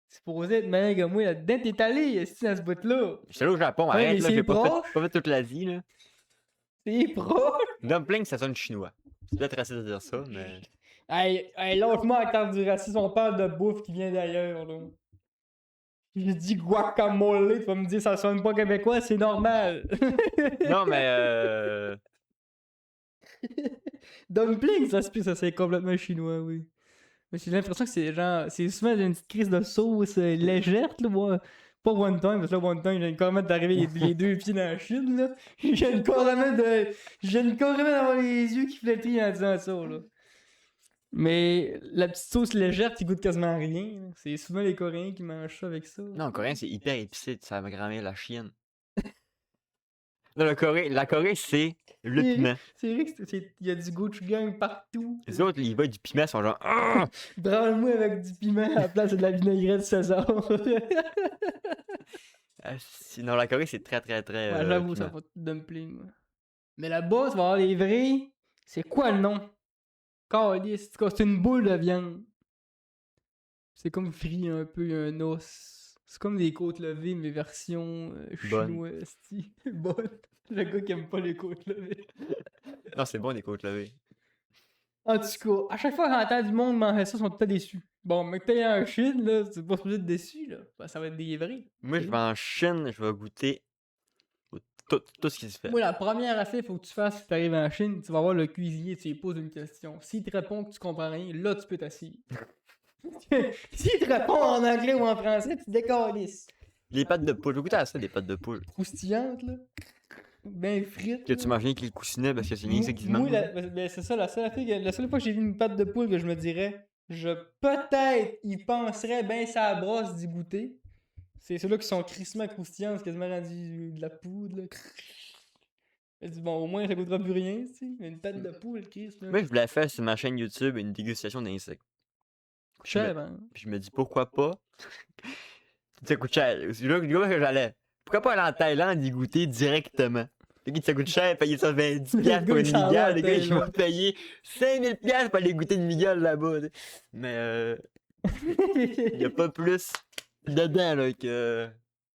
C'est supposé être meilleur que moi là-dedans. T'es allé, esti, dans ce bout-là. J'étais allé au Japon, Ouais, arrête, mais là, c'est j'ai pas proche. fait toute l'Asie, là. C'est proche. Dumpling, ça sonne chinois. C'est peut-être raciste de dire ça, mais... Hey, lâche-moi à cause du racisme, on parle de bouffe qui vient d'ailleurs, là. J'ai dit guacamole, tu vas me dire ça sonne pas québécois, c'est normal. Non, mais Dumpling, ça c'est complètement chinois, oui. Mais j'ai l'impression que c'est genre, c'est souvent une petite crise de sauce légère, là, moi. Pas one time, parce que là, one time, j'ai carrément d'arriver les 2 pieds dans la chine, là. J'ai carrément d'avoir les yeux qui flétrillent en disant ça, là. Mais la petite sauce légère qui goûte quasiment rien, là. C'est souvent les Coréens qui mangent ça avec ça. non, en coréen, c'est hyper épicé, ça ma grand-mère, la chienne. Non, la Corée, c'est le piment. C'est vrai qu'il y a du gochujang partout. Les autres, ils voient du piment, ils sont genre... Ah! Branle-moi avec du piment à la place de la vinaigrette César. Non, la Corée, c'est très, très, très... Ouais, j'avoue, ça piment. va tout dumpling. Ouais. Mais là-bas, tu vas avoir les vrais. C'est quoi le nom? Calice, c'est une boule de viande. C'est comme frit un peu, il y a un os. C'est comme des côtes levées, mais version Bonne. chinoise. Bonne. Le gars qui aime pas les côtes levées. Non, c'est bon, des côtes levées. En tout cas, à chaque fois que j'entends du monde manger ça, ils sont tout déçus. Bon, mais que t'es en Chine, là, c'est pas supposé être déçu, là. Ben, ça va être des vrais. Moi, je vais en Chine, je vais goûter tout ce qui se fait. Moi, la première affaire qu'il faut que tu fasses si t'arrives en Chine, tu vas voir le cuisinier, tu lui poses une question. S'il te répond que tu comprends rien, là, tu peux t'asseoir. S'il te répond en anglais ou en français, tu décalisses. Les pâtes de poule, j'ai goûté à ça, des pâtes de poule. Croustillantes, là. Ben frites. Que tu manges rien avec les coussinets parce que c'est rien ça qui se Moi, mange. ben, c'est ça, la seule fois que j'ai vu une pâte de poule que je me dirais, peut-être y penserais ben ça brosse d'y goûter. C'est ceux-là qui sont crissement croustillants, c'est quasiment rendu de la poudre, là. Je dis, bon, au moins ça goûtera plus rien, tu sais. Mais une pâte de poule, Chris, là. Moi, je voulais faire sur ma chaîne YouTube une dégustation d'insectes. Cher, hein. Puis je me dis pourquoi pas. Ça coûte cher. C'est là que j'allais. Pourquoi pas aller en Thaïlande y goûter directement? Ça coûte cher, payer ça 20$ pour une migale. Les gars, ils vont payer 5000$ pour aller goûter une migale là-bas. Mais il y a pas plus dedans là que.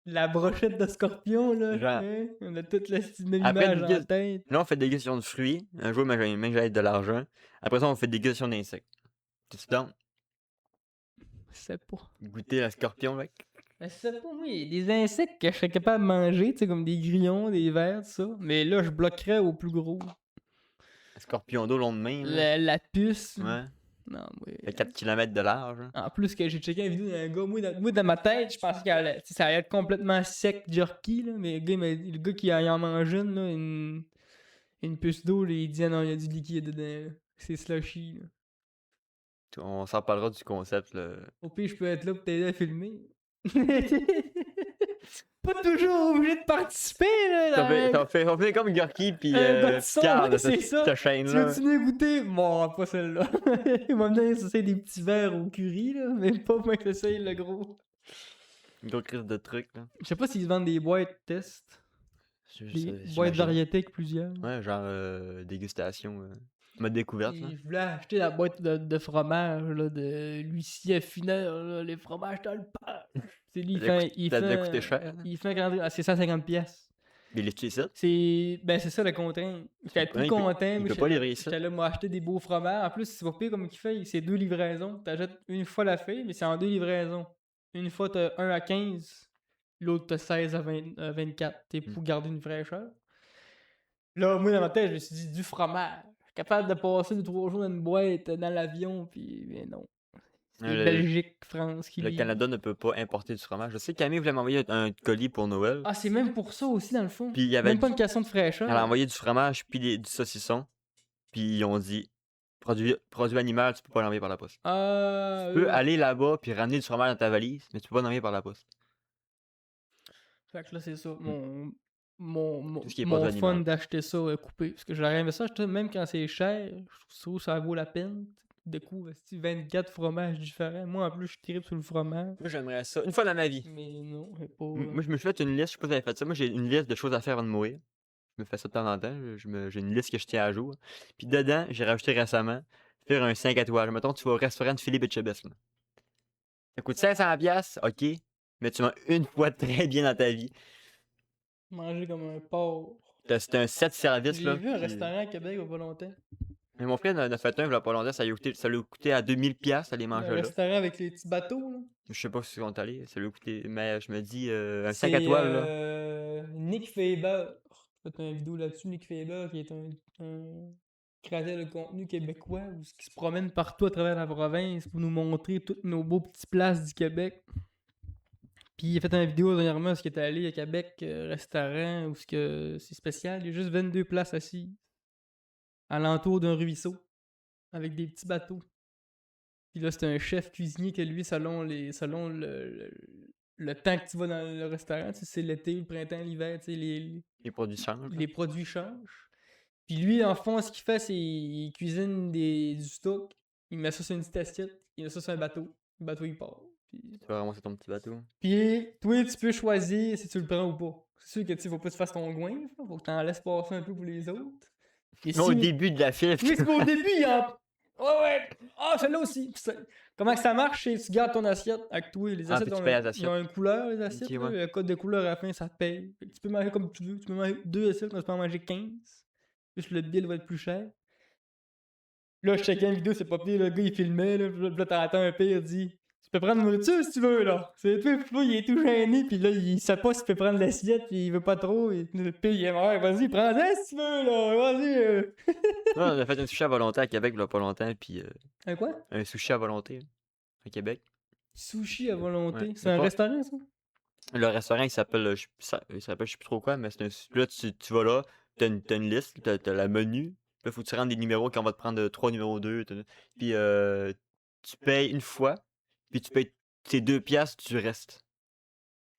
La brochette de scorpion, là. Genre. Hein? On a toute la même Après, image en tête. Là, on fait des dégustations de fruits. Un jour, même que j'aille de l'argent. Après ça, on fait des dégustations d'insectes. Tu donc? Je sais pas. Goûter la scorpion, mec. Je sais pas, moi, il y a des insectes que je serais capable de manger, tu sais, comme des grillons, des vers, tout ça. Mais là, je bloquerais au plus gros. Scorpion d'eau long de main. Là. La puce. Ouais. Non, moi. Il y a 4 km de large. Hein. En plus que j'ai checké une vidéo d'un gars, moi dans ma tête, je pensais ça allait être complètement sec, jerky, là, mais le gars qui en mange une, là, une puce d'eau, là, il dit ah non, il y a du liquide dedans. Là. C'est slushy. Là. On s'en parlera du concept. Là. Au pire, je peux être là pour t'aider à filmer. Pas toujours obligé de participer, là. On fait comme Gorky puis Carl de c'est ça. cette chaîne Tu là. veux-tu venir goûter? Bon, pas celle-là. Il m'a donné ça, c'est des petits verres au curry, là, mais pas moi que ça, le gros. Une grosse crise de trucs là. Je sais pas s'ils vendent des boîtes tests. Des boîtes variétés avec plusieurs. Ouais, genre dégustation. Mode découverte. Là. Je voulais acheter la boîte de fromage là, de Lucie Affineur, là, les fromages dans le pain. C'est lui, il fait coûté cher. Il fait c'est 150 pièces. Mais il est ici? C'est ça le contraint. J'étais plus content. Il peut pas livrer ça. J'étais là, moi, acheter des beaux fromages. En plus, c'est pas pire comme il fait. C'est 2 livraisons. T'achètes une fois la feuille, mais c'est en 2 livraisons. Une fois, t'as 1 à 15. L'autre, t'as 16 à 24. T'es pour garder une fraîcheur. Là, moi, dans ma tête, je me suis dit, du fromage. Je suis capable de passer 2-3 jours dans une boîte, dans l'avion, puis mais non. C'est Belgique, France qui Le Canada ne peut pas importer du fromage. Je sais que Camille voulait m'envoyer un colis pour Noël. Ah, c'est même pour ça aussi, dans le fond. Puis il y avait même pas une question de fraîcheur. Elle a envoyé du fromage puis du saucisson. Puis ils ont dit, produit animal, tu peux pas l'envoyer par la poste. Tu peux aller là-bas puis ramener du fromage dans ta valise, mais tu peux pas l'envoyer par la poste. Fait que là, c'est ça. Mon fun d'acheter ça coupé. Parce que j'aurais aimé ça acheter même quand c'est cher. Je trouve ça vaut la peine. De coup, 24 fromages différents. Moi, en plus, je suis terrible sur le fromage. Moi, j'aimerais ça. Une fois dans ma vie. Mais non, c'est pas... Moi, je me suis fait une liste. Je sais pas si vous avez fait ça. Moi, j'ai une liste de choses à faire avant de mourir. Je me fais ça de temps en temps. J'ai une liste que je tiens à jour. Puis dedans, j'ai rajouté récemment faire un 5 étoiles. Mettons, tu vas au restaurant de Philippe Etchebest. Ça coûte 500$, ok. Mais tu manges une fois très bien dans ta vie. Manger comme un porc. C'était un 7 services. J'ai vu un restaurant à Québec il y a pas longtemps. Mais mon frère en a fait un il y a pas longtemps, ça lui a coûté à 2000$ aller manger là. Un restaurant avec les petits bateaux, là. Je sais pas si on est allé, ça lui a coûté, mais je me dis, un 5 étoiles, là. Nick Faber. J'ai fait une vidéo là-dessus, Nick Faber, qui est un créateur de contenu québécois, qui se promène partout à travers la province pour nous montrer toutes nos beaux petits places du Québec. Puis il a fait une vidéo dernièrement où il était allé à Québec, restaurant, où c'est spécial, il y a juste 22 places assises. Alentour d'un ruisseau, avec des petits bateaux. Puis là, c'est un chef cuisinier que lui, selon le temps que tu vas dans le restaurant, tu sais, c'est l'été, le printemps, l'hiver, tu sais, les produits changent. Les produits changent. Puis lui, en fond, ce qu'il fait, c'est qu'il cuisine du stock, il met ça sur une petite assiette, il met ça sur un bateau. Le bateau, il part. Puis... Tu vas ramasser ton petit bateau. Puis toi, tu peux choisir si tu le prends ou pas. C'est sûr que tu faut pas que tu fasses ton goin, faut que tu en laisses passer un peu pour les autres. Mais au début de la file. Oui, c'est qu'au début, il y a... Ouais. Ah, celle-là aussi. Comment que ça marche? C'est tu gardes ton assiette avec toi. Les assiettes, ils ont une couleur, les assiettes. Okay, ouais. Le code de couleur à la fin, ça te paye. Tu peux manger comme tu veux. Tu peux manger 2 assiettes, mais tu peux en manger 15. Juste le bill va être plus cher. Là, je checkais une vidéo, c'est pas pire. Le gars, il filmait. Là, t'entends un père dit... Tu peux prendre une nourriture si tu veux, là. C'est toi, il est tout gêné, puis là, il sait pas s'il peut prendre l'assiette, puis il veut pas trop. Le pire, il est mort. Vas-y, prends-la si tu veux, là. Vas-y. On a fait un sushi à volonté à Québec, là, pas longtemps, puis... Un quoi? Un sushi à volonté, à Québec. Sushi à volonté? Ouais, c'est un restaurant, ça? Le restaurant, il s'appelle, je sais plus trop quoi, mais c'est un... Là, tu vas là, t'as une liste, t'as la menu, là, faut que tu rentres des numéros, qu'on va te prendre 3 numéros 2, puis tu payes une fois, puis tu payes tes 2$, tu restes.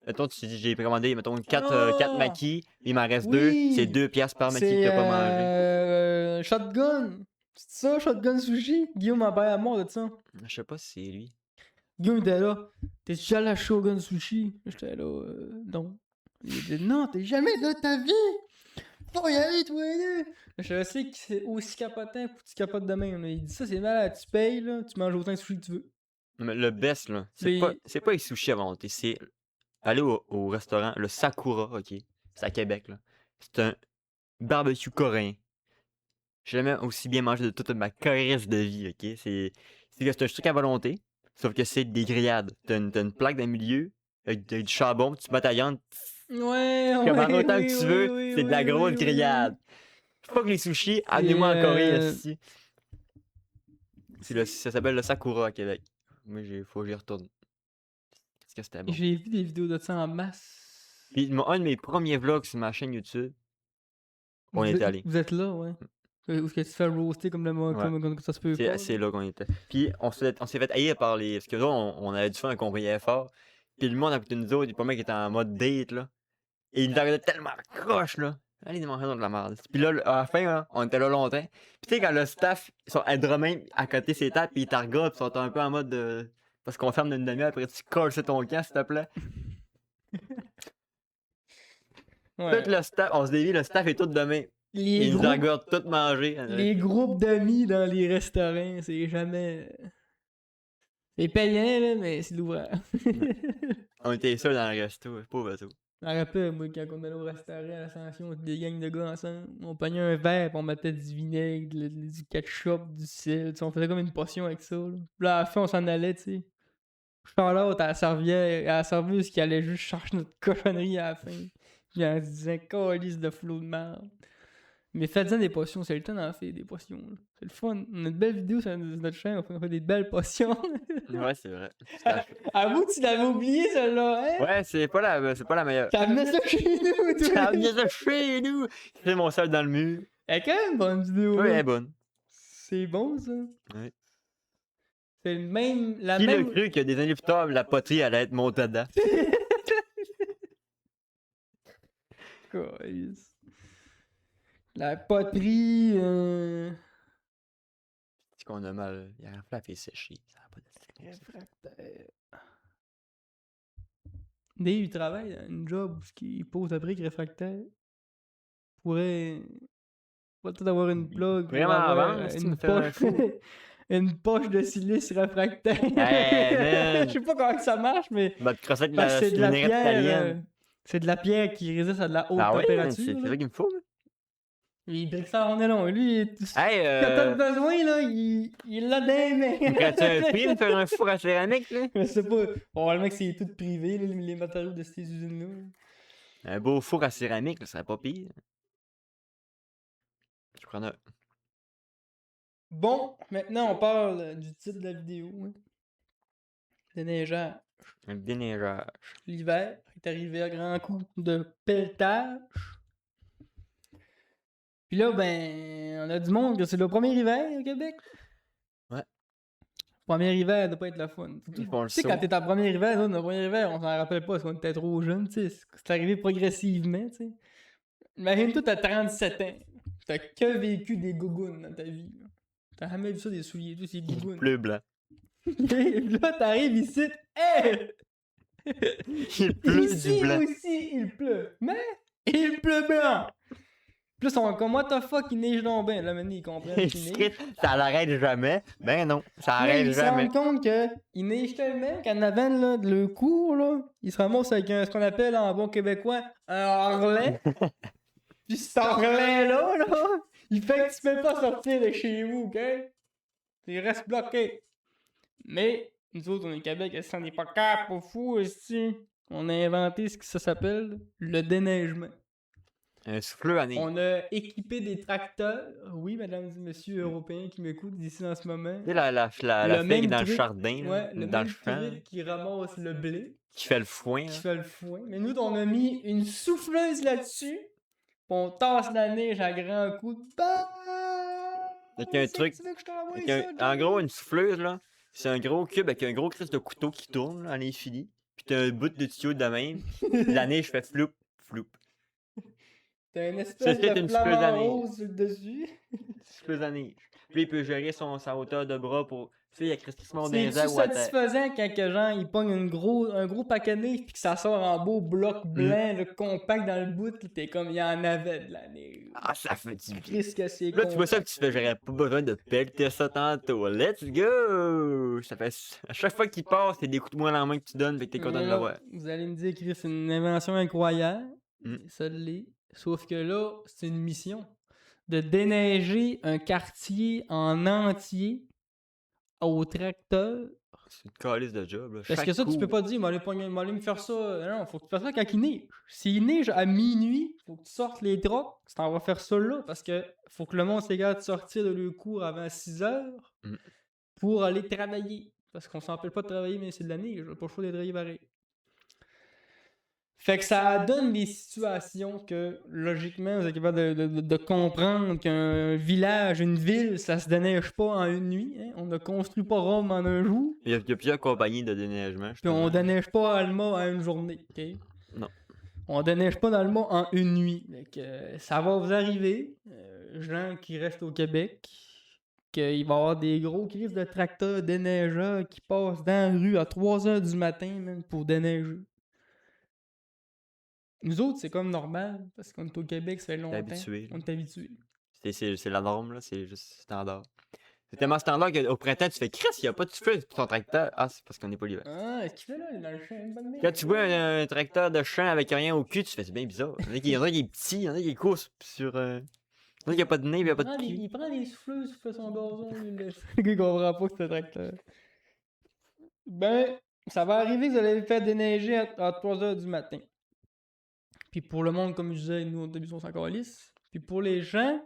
Mettons, tu dis, j'ai commandé, mettons, 4 maquis, il m'en reste 2, c'est 2$ par maquis que t'as pas mangé. Shotgun! C'est ça, Shotgun Sushi? Guillaume m'a parlé à mort de ça. Je sais pas si c'est lui. Guillaume était là. T'es déjà allé à Shogun Sushi? J'étais là, non. Il dit, non, t'es jamais de ta vie! Faut y aller, toi et deux! Je sais que c'est aussi capotant pour que tu capotes de même. Il dit ça, c'est malade, tu payes, là, tu manges autant de sushi que tu veux. Mais le best, là, c'est pas les sushis à volonté, c'est aller au restaurant, le Sakura, ok? C'est à Québec, là. C'est un barbecue coréen. J'ai jamais aussi bien mangé de toute ma carrière de vie, ok? C'est un truc à volonté, sauf que c'est des grillades. T'as une plaque dans le milieu, avec du charbon, tu mets ta viande, comment autant que tu veux, c'est de la grosse grillade. Faut que les sushis, amenez-moi en Corée, ici. Ça s'appelle le Sakura à Québec. Moi, faut que j'y retourne. Qu'est-ce que c'était bon. J'ai vu des vidéos de ça en masse. Puis un de mes premiers vlogs sur ma chaîne YouTube, on Vous est êtes, allé. vous êtes là, ouais. Où est-ce que tu te fais roaster comme comme ça se peut pas. C'est là qu'on était. Puis on s'est fait haïr par les. Parce que là, on avait du fun qu'on riait fort. Puis le monde à côté de nous autres, il y a pas mal qui était en mode date, là. Et il nous regardait tellement croche, là. Allez, ils mangeaient dans de la merde. Puis là, à la fin, là, on était là longtemps. Puis tu sais, quand le staff, ils sont même à côté de ses tables, puis ils te regardent, puis ils sont un peu en mode de. Parce qu'on ferme d'une demi-heure, après tu colles sur ton camp, s'il te plaît. Ouais. Tout le staff, on se dévie, le staff est tout demain. Ils nous regardent tout manger. Les groupes d'amis dans les restaurants, c'est jamais. C'est payant, là, mais c'est l'ouvrage. On était seuls dans le resto, pauvre resto. Je me rappelle, moi, quand on allait au restaurant à l'Ascension, des gangs de gars ensemble, on prenait un verre, pis on mettait du vinaigre, du ketchup, du sel, tu sais, on faisait comme une potion avec ça. Là. Puis là, à la fin, on s'en allait, tu sais. Je parle l'autre à la serveuse qui allait juste chercher notre cochonnerie à la fin. Puis on se disait, calice de flot de merde. Mais faites-en des potions, c'est le temps d'en faire des potions. Là. C'est le fun. On a de belles vidéos sur notre chaîne, on fait des belles potions. Ouais, c'est vrai. Avoue, tu l'avais oublié, celle-là, hein? Ouais, c'est pas la meilleure. T'as amené ça chez nous, toi! T'as amené ça chez nous! C'est mon sel dans le mur. Elle est quand même bonne vidéo. Oui, elle là. est bonne. C'est bon, ça. Ouais. C'est le même. La Qui même. l'a cru que des années plus tard, la poterie allait être montée dedans? Calice. La poterie. C'est qu'on a mal. Il y a un flap et séché. Ça n'a pas de Réfractaire. Dave, il travaille dans une job où il pose après qu'il est réfractaire. Pourrait peut-être avoir une plug. Vraiment avoir, avant, si tu une me fais un poche. fou. Une poche de silice réfractaire. Hey, man. Je sais pas comment ça marche, mais. Va te crosser avec Parce que c'est de la lunette pierre. italienne. C'est de la pierre qui résiste à de la haute Ah ouais, température. c'est là. ça qu'il me faut. Il brique ça en long. Lui, Hey, quand t'as besoin, là, il l'a dans les mains. quand tu as un prix de faire un four à céramique, là? Je sais pas. Probablement que c'est tout privé, là, les matériaux de ces usines-là. Un beau four à céramique, ça serait pas pire. Je prends un. Bon, maintenant on parle du titre de la vidéo. Hein. Déneigeage. Un déneigeage. L'hiver est arrivé à grands coups de pelletage. Puis là, ben, on a du monde que c'est le premier hiver au Québec. Ouais. Premier hiver, doit pas être la fun. Ils font le Tu sais, saut. quand t'es en premier hiver, nous, notre premier hiver, on s'en rappelle pas parce qu'on était trop jeunes, tu sais. C'est arrivé progressivement, tu sais. Imagine-toi, t'as 37 ans. T'as que vécu des gougounes dans ta vie. Là. T'as jamais vu ça, des souliers, tous ces gougounes. Bleu blanc. Et là, t'arrives ici, hey! Il pleut Ici du blanc. aussi, il pleut. Mais il pleut blanc. Plus, on comme, what the fuck, il neige donc bien. Là, maintenant, ils comprennent qu'il neige. Ça l'arrête jamais. Ben non, ça Là, arrête ils se jamais. rendent compte qu'il neige tellement qu'en avant là, de le cours, là, ils se ramassent avec ce qu'on appelle en bon québécois un harlet. Puis cet harlet-là, là, il fait que tu peux pas sortir de chez vous, ok? Tu restes bloqué. Mais, nous autres, on est au Québec, ça n'est pas cap au fou, ici. On a inventé ce que ça s'appelle le déneigement. Un souffleur à neige. On a équipé des tracteurs. Oui, mesdames et messieurs européens qui m'écoutent d'ici en ce moment. Tu sais, la Le fille même dans le truc, jardin, là, Ouais, le dans même le champ, truc qui ramasse le blé, qui fait le foin. qui là. fait le foin. Mais nous, on a mis une souffleuse là-dessus. Puis on tasse la neige à grands coups de Avec un truc. En gros, une souffleuse, là, c'est un gros cube avec un gros crise de couteau qui tourne là, en infini. Puis t'as un bout de tuyau de même. Puis la neige fait floup, floup. T'as une espèce c'est de une flamant souffleuse à neige. rose sur le dessus. Souffleuse à neige. Puis il peut gérer sa hauteur de bras pour. Tu sais, il y a Christmas C'est des airs ou à terre. satisfaisant quand que, genre, il pogne un gros paquet de neige puis que ça sort en beau bloc blanc, le compact dans le bout, pis t'es comme, il y en avait de la neige. Ah, ça fait du bien. Qu'est-ce que c'est Là, tu vois ça que tu fais, j'aurais pas besoin de pelleter ça tantôt. Let's go! Ça fait. À chaque fois qu'il passe, c'est des coups de poing dans la main que tu donnes, fait que t'es content de Mais l'avoir. là, vous allez me dire, Chris, c'est une invention incroyable. Mm. Ça l'est. Sauf que là, c'est une mission. De déneiger un quartier en entier au tracteur. C'est une calice de job, là. Parce que ça, tu peux pas dire, m'aller me faire ça. Non, faut que tu fasses ça quand il neige. S'il neige à minuit, faut que tu sortes les trucks, tu t'en vas faire ça là. Parce que faut que le monde s'égare de sortir de leur cours avant 6 heures. Mm. pour aller travailler. Parce qu'on s'empêche pas de travailler, mais c'est de la neige, j'ai pas le choix de travailler pareil. Fait que ça donne des situations que, logiquement, vous êtes capable de comprendre qu'un village, une ville, ça se déneige pas en une nuit. Hein? On ne construit pas Rome en un jour. Il y a plusieurs compagnies de déneigement, Puis on justement. déneige pas Alma en une journée. OK? Non. On déneige pas Alma en une nuit. Fait que, ça va vous arriver, gens qui restent au Québec, qu'il va y avoir des gros crises de tracteurs déneigeurs qui passent dans la rue à 3h du matin même, pour déneiger. Nous autres, c'est comme normal, parce qu'on est au Québec, ça fait longtemps. habitué, là. On est habitué. C'est la norme, là. C'est juste standard. C'est tellement standard qu'au printemps, tu fais Chris, il n'y a pas de feu sur ton tracteur. Ah, c'est parce qu'on n'est pas l'hiver. Ah, est-ce qu'il fait là? Il est dans le champ, une bonne Quand tu vois un tracteur de champ avec rien au cul, tu fais c'est bien bizarre. Il y en a qui est petit, il y en a qui court sur. Il y en a qui a pas de nez, il n'y a pas de cul. Il prend des souffleuses, il fait son gazon, lui, il laisse. Le gars, il comprend pas que c'est un tracteur. Ben, ça va arriver que vous allez le faire déneiger à 3h du matin. Puis pour le monde, comme je disais, nous, au début, on s'en calisse. Puis pour les gens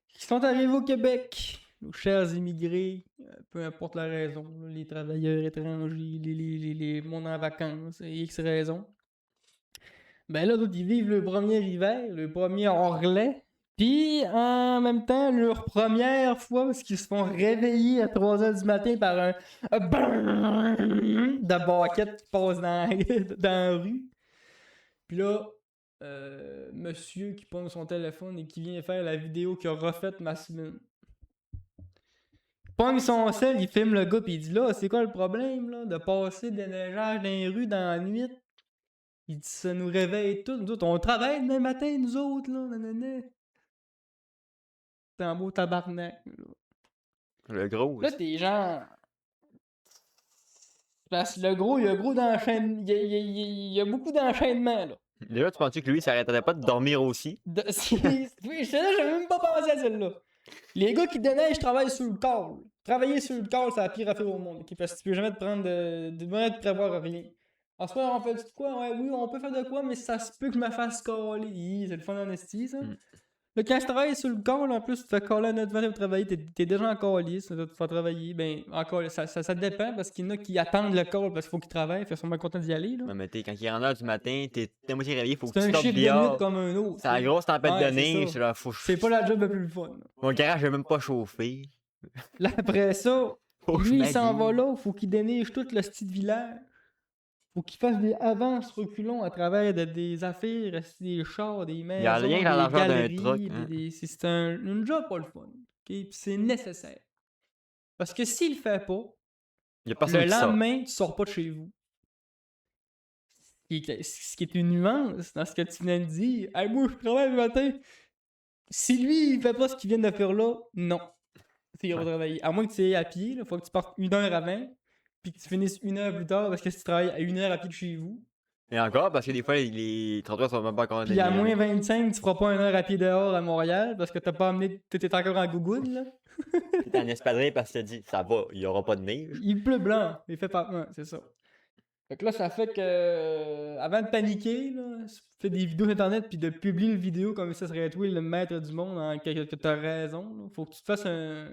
qui sont arrivés au Québec, nos chers immigrés, peu importe la raison, là, les travailleurs étrangers, les mondes en vacances, et X raisons. Ben là, d'autres, ils vivent le premier hiver, le premier orlet. Puis en même temps, leur première fois, parce qu'ils se font réveiller à 3h du matin par un de baquette qui passe dans la rue. Puis là, monsieur qui prend son téléphone et qui vient faire la vidéo qui a refait ma semaine. Il pogne son sel, il filme le gars, puis il dit là, c'est quoi le problème là, de passer des neigeages dans les rues dans la nuit? Il dit ça nous réveille tous. Nous autres, on travaille demain matin, nous autres, là, nanana. C'est un beau tabarnak. Là, Le gros. là t'es genre. Parce que le gros, il y a gros d'enchaînement. Il y a beaucoup d'enchaînement, là. Déjà, tu pensais que lui, ça arrêterait pas de dormir aussi? Oui, j'avais même pas pensé à celle-là. Les gars qui déneigent travaillent sur le corps. Travailler sur le corps, c'est la pire affaire au monde. Okay? Parce que tu peux jamais te prendre de prévoir rien. En ce moment, on fait de quoi? Ouais, oui, on peut faire de quoi, mais ça se peut que je me fasse caler. C'est le fun en esti, ça. Là, quand je travaille sur le corps, en plus, tu te fais caler à notre de travailler, t'es déjà en calice, tu te fais travailler. Ben, encore, ça dépend parce qu'il y en a qui attendent le call parce qu'il faut qu'ils travaillent, fait qu'ils sont bien contents d'y aller. Là. Ouais, mais quand il est en heure du matin, t'es à moitié réveillé, faut que C'est tu un sortes chiffre de nuit dehors. comme un autre. C'est la grosse tempête Ouais, de c'est neige, ça. là, C'est pas la job la plus fun. Là, Mon garage est même pas chauffé. là après ça, Faut que je lui, il s'en m'habille. va là, faut qu'il déneige tout le style village. Faut qu'il fasse des avances reculons à travers des affaires, des chars, des maisons, Il y a rien des que la largeur d'un galeries, truck. Hein. c'est une job pas le fun. Okay? Puis c'est nécessaire. Parce que s'il le fait pas, Il y a personne le qui sort. lendemain, tu sors pas de chez vous. Ce qui est une nuance dans ce que tu viens de dire. Hey, moi, je travaille le matin. Si lui, il fait pas ce qu'il vient de faire là, non. Il va travailler. À moins que tu ailles à pied, il faut que tu partes 1 heure avant, puis que tu finisses 1 heure plus tard parce que si tu travailles à 1 heure à pied de chez vous. Et encore, parce que des fois, les trottoirs sont même pas encore Puis à déneigés. moins 25, tu feras pas 1 heure à pied dehors à Montréal parce que t'as pas amené. T'étais encore en gougoune, là. T'es en espadrille parce que tu te dis, ça va, il y aura pas de neige. Il pleut blanc. Il fait pas. Ouais, c'est ça. Fait que là, ça fait que. Avant de paniquer, là, tu fais des vidéos sur internet puis de publier une vidéo comme ça serait toi le maître du monde, hein, que t'as raison. Là. Faut que tu te fasses un.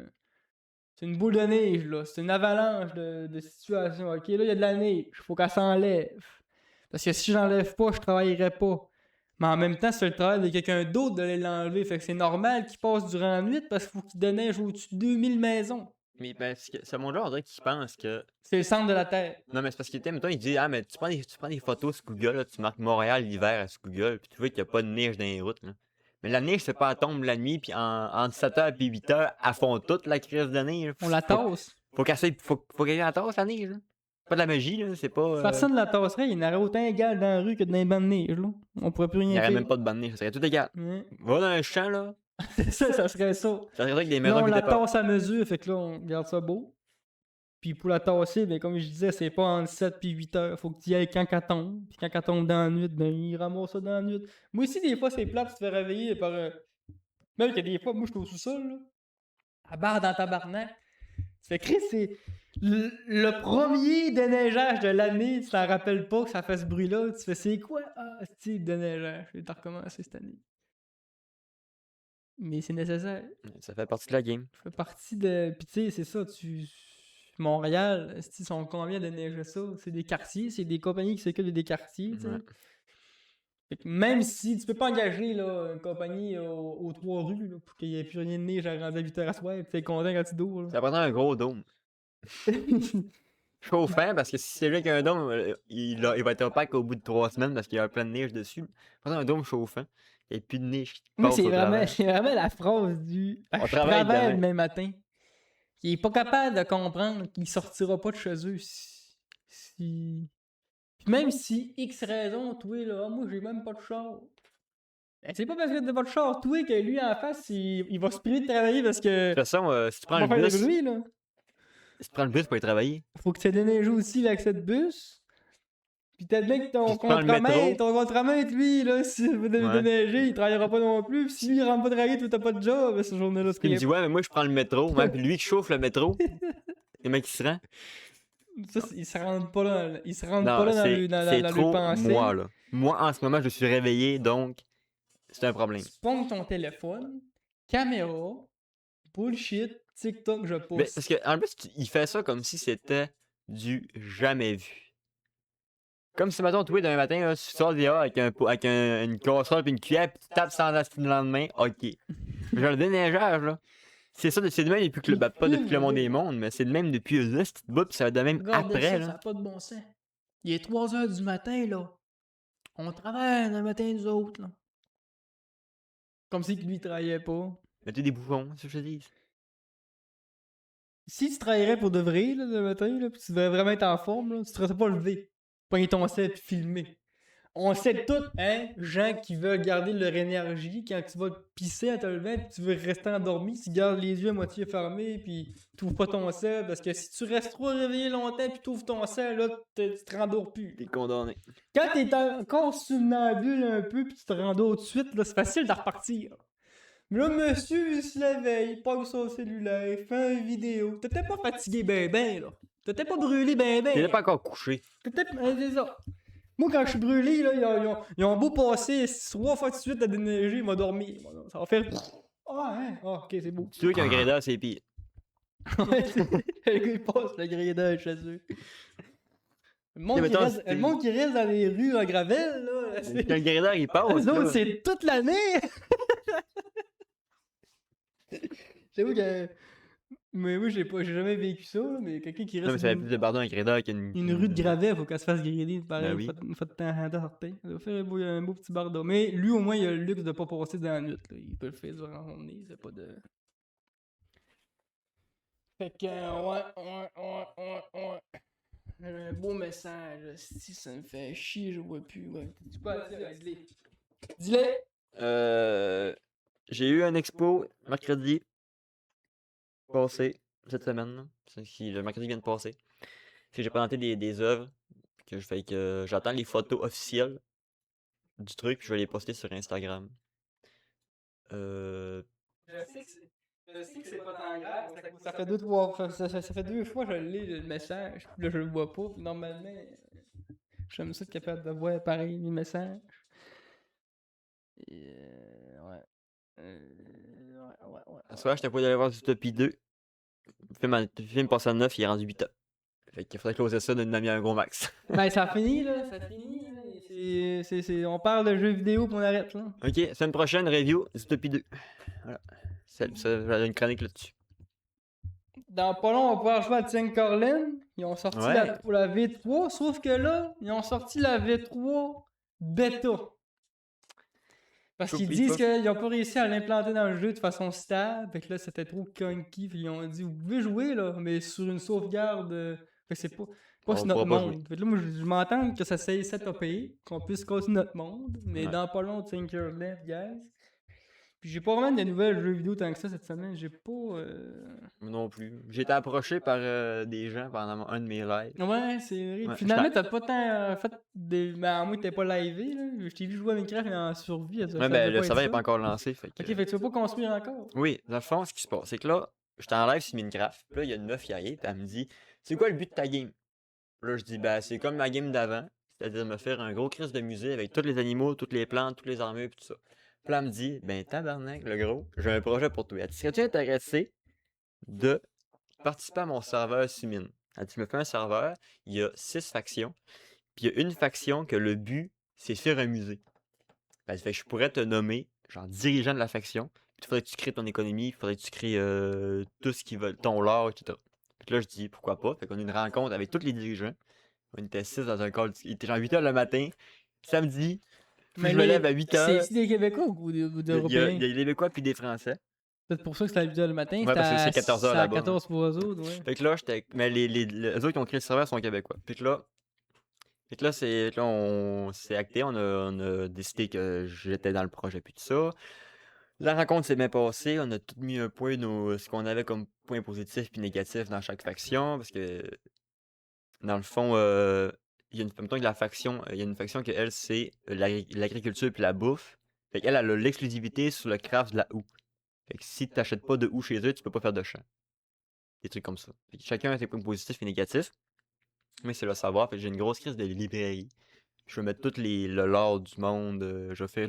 C'est une boule de neige, là. C'est une avalanche de situations. Ok, là, il y a de la neige. Faut qu'elle s'enlève. Parce que si j'enlève pas, je travaillerai pas. Mais en même temps, c'est le travail de quelqu'un d'autre d'aller l'enlever. Fait que c'est normal qu'il passe durant la nuit parce qu'il faut qu'il déneige au-dessus de 2000 maisons. Mais parce que ce monde-là, on dirait qu'il pense que. C'est le centre de la Terre. Non, mais c'est parce qu'il était, mettons, il dit, ah, mais tu prends des photos sur Google, là, tu marques Montréal l'hiver sur Google, puis tu vois qu'il n'y a pas de neige dans les routes. Là. Mais la neige, c'est pas, elle tombe la nuit, puis entre 7h et 8h, elle fond toute la crise de neige. On la tasse. Faut qu'elle la tasse, la neige. Là. Pas de la magie, là, c'est pas. Personne ne la tasserait. Il y en aurait autant égal dans la rue que dans les bancs de neige. Là. On pourrait plus Il rien n'y aurait faire. même pas de bande de neige, ça serait tout égal. Ouais. Va dans un champ, là. C'est ça serait ça. Ça serait que des Là, maisons on qui la étaient pas. tasse à mesure. Fait que là, on garde ça beau. Puis pour la tasser, ben, comme je disais, c'est pas entre 7 et 8 heures. Faut que tu y ailles quand elle tombe. Puis quand elle tombe dans la nuit, ben, il ramasse ça dans la nuit. Moi aussi, des fois, c'est plate, tu te fais réveiller par. Même que des fois, moi, je suis au sous-sol, là. À barre dans tabarnak. Tu fais Chris, c'est. Le premier déneigeage de l'année, tu t'en rappelles pas que ça fait ce bruit-là. Tu fais, c'est quoi? Ah, c'est le déneigeage. Je vais te recommencer cette année. Mais c'est nécessaire. Ça fait partie de la game. Ça fait partie de. Puis tu sais, c'est ça, Montréal, ils sont combien de neiger ça? C'est des quartiers, c'est des compagnies qui s'occupent des quartiers, tu sais. Ouais. Fait que même si tu peux pas engager là, une compagnie aux 3 rues là, pour qu'il n'y ait plus rien de neige à rendre à 8h à soir, pis t'es content quand tu dors. Là. Ça prendrait un gros dôme. Chauffant, parce que si c'est lui qui a un dôme, il va être opaque au bout de 3 semaines parce qu'il y a plein de neige dessus. Prendrait un dôme chauffant. Il n'y a plus de neige qui Moi, passe au travers. c'est vraiment la phrase du On je travaille travaille demain. le même matin. Il est pas capable de comprendre qu'il sortira pas de chez eux si... Puis même si X raison, toi, là, ah, moi j'ai même pas de char. Ben, c'est pas parce que t'as pas de char, toi, que lui en face, il va se priver de travailler parce que. De toute façon, si tu prends Il le va faire bus, des bruits, là. si tu prends le bus pour aller travailler, Faut que tu aies déneigé aussi l'accès de bus. Puis t'as bien que ton Puis tu prends le métro. contremaître, lui, là, s'il veut Ouais. déneiger, il travaillera pas non plus. Puis si lui, il rentre pas travailler, toi, t'as pas de job, ben, cette journée-là, c'est il me dit ouais, mais moi je prends le métro. Même puis lui qui chauffe le métro, le mec qui se rend. Ça, il se rentre pas là. Il se rentre Non, pas là dans c'est le, dans, c'est dans le trop pensée. moi là. Moi en ce moment je suis réveillé donc c'est un problème. Tu pognes ton téléphone, caméra, bullshit, TikTok, je Mais poste. parce que en plus il fait ça comme si c'était du jamais vu. Comme si mettons toi demain matin là, tu sors dehors avec une casserole puis une cuillère puis tu tapes sans asti le lendemain, ok. Genre le déneigeage là. C'est ça, c'est de même depuis que le pas depuis que le monde est monde, mais c'est de même depuis le petit bout puis ça va de même Regarde après ça, là. ça n'a pas de bon sens. Il est 3h du matin, là. On travaille le matin, nous autres, là. Comme si lui, il travaillait pas. Mettez des bouchons, c'est ce que je te dis. Si tu travaillerais pour de vrai, là, le matin, là, pis tu devrais vraiment être en forme, là, tu te serais pas levé. Pogner ton set pis filmer. On sait tout, hein, gens qui veulent garder leur énergie quand tu vas te pisser à te lever pis tu veux rester endormi, tu gardes les yeux à moitié fermés pis t'ouvres pas ton sel parce que si tu restes trop réveillé longtemps pis t'ouvres ton sel, là, tu te rendors plus. T'es condamné. Quand t'es encore somnambule un peu pis tu te rendors tout de suite, là, c'est facile de repartir. Mais là, monsieur, il se réveille, il pogne son cellulaire, il fait une vidéo. T'étais pas fatigué ben ben, là. T'étais pas brûlé ben ben. T'es pas encore couché. C'est ça. Moi, quand je suis brûlé, là, ils ont beau passer 3 fois de suite à déneiger, il m'a dormi. Ça va faire. Ah, hein? Ah, ok, c'est beau. Tu vois qu'un grédeur, c'est pire. Ouais, le gars, il passe le grédage chez eux. Le monde, Mais qui mettons, reste, c'était- le monde qui reste dans les rues en gravel, là, Quand le grédeur, il passe. eux autres, là. c'est toute l'année! J'avoue que. Mais moi, j'ai jamais vécu ça, là, mais quelqu'un qui Non, mais reste ça fait une, plus de pardon un grédeur qu'une. une rue de gravel, faut qu'elle se fasse griller, pareil, Ben oui. une fois de temps en temps sortir. Ça va faire un beau petit bardeau. Mais lui, au moins, il a le luxe de pas passer dans la nuit. Là. Il peut le faire durant la journée, c'est pas de. Fait que, ouais. Un beau message. Si ça me fait chier, je vois plus. Ouais. Tu peux dire, dis-le. Dis-le! J'ai eu un expo mercredi passé, cette semaine. Là. Le mercredi vient de passer. Fait que j'ai présenté des œuvres. Que je fais que j'attends les photos officielles du truc, puis je vais les poster sur Instagram. Je sais que c'est pas tant grave. Ça fait 2-3 ça fait 2 fois que je lis le message. Puis là, je le vois pas. Puis normalement, j'aime ça être capable de voir pareil les messages. Et, ouais. Ouais. Ce soir, j'étais pas d'aller voir Zootopie 2. Le film passe à 9, il est rendu 8 ans. Fait qu'il faudrait closer ça d'une demi-heure gros max. Ben, ça finit, là. Ça finit, là. On parle de jeux vidéo puis on arrête, là. Ok, semaine prochaine, review Zootopie 2. Voilà. J'ai une chronique là-dessus. Dans pas long, on va pouvoir jouer à Tian Corlin. Ils ont sorti Ouais. pour la V3, sauf que là, ils ont sorti la V3 bêta. Parce qu'ils J'oublie disent pas. qu'ils n'ont pas réussi à l'implanter dans le jeu de façon stable. Fait que là, c'était trop clunky. Puis ils ont dit, vous pouvez jouer, là, mais sur une sauvegarde. Fait que c'est pas On sur notre pourra pas monde. Fait que là, moi, je m'entends que ça s'est setupé, qu'on puisse casser notre monde. Mais Ouais. dans pas long, Tinkerland, guys. Puis j'ai pas vraiment de nouvelles jeux vidéo tant que ça cette semaine. J'ai pas. Moi non plus. J'ai été approché par des gens pendant un de mes lives. Ouais, c'est vrai. Ouais, Finalement, t'as pas tant fait des. Ben, à moins que t'aies pas livé, là. Je t'ai vu jouer à Minecraft en survie. Ouais, ben le serveur n'est pas encore lancé. Fait que... Ok, fait que tu vas pas construire encore. Oui, dans le fond, ce qui se passe, c'est que là, j'étais en live sur Minecraft. Puis là, il y a une meuf qui arrive, puis elle me dit c'est quoi le but de ta game? Puis là, je dis ben, c'est comme ma game d'avant. C'est-à-dire me faire un gros crise de musée avec tous les animaux, toutes les plantes, toutes les armures, puis tout ça. Puis là, elle me dit, ben tabarnak, le gros, j'ai un projet pour toi. Elle dit, serais-tu intéressé de participer à mon serveur Sumine? Elle dit, je me fais un serveur, il y a 6 factions, puis il y a une faction que le but, c'est faire un musée. Ben, fait que je pourrais te nommer, genre, dirigeant de la faction, puis il faudrait que tu crées ton économie, il faudrait que tu crées tout ce qui va, ton lore, etc. Puis là, je dis, pourquoi pas? Fait qu'on a une rencontre avec tous les dirigeants. On était 6 dans un call, il était genre 8h le matin, samedi, puis Mais je me là, lève à 8h. c'est des Québécois ou Il y a, d'Européens? des Québécois puis des Français. C'est pour ça que c'était à 8h le matin, Ouais, parce que c'est 14h c'est à là-bas. 14 pour eux autres, ouais. Fait que là, j'étais. Mais les autres qui ont créé le serveur sont québécois. Fait que là, on s'est acté, on a décidé que j'étais dans le projet puis tout ça. La rencontre s'est bien passée, on a tout mis un point ce qu'on avait comme point positif puis négatif dans chaque faction, parce que dans le fond, il y a une, mettons que la faction, il y a une faction que elle, c'est l'agriculture puis la bouffe. Fait qu'elle, elle a l'exclusivité sur le craft de la houe. Fait que si t'achètes pas de houe chez eux, tu peux pas faire de champ. Des trucs comme ça. Fait que chacun a ses points positifs et négatifs. Mais c'est le savoir. Fait que j'ai une grosse crise de librairie. Je vais mettre le lore du monde. Je fais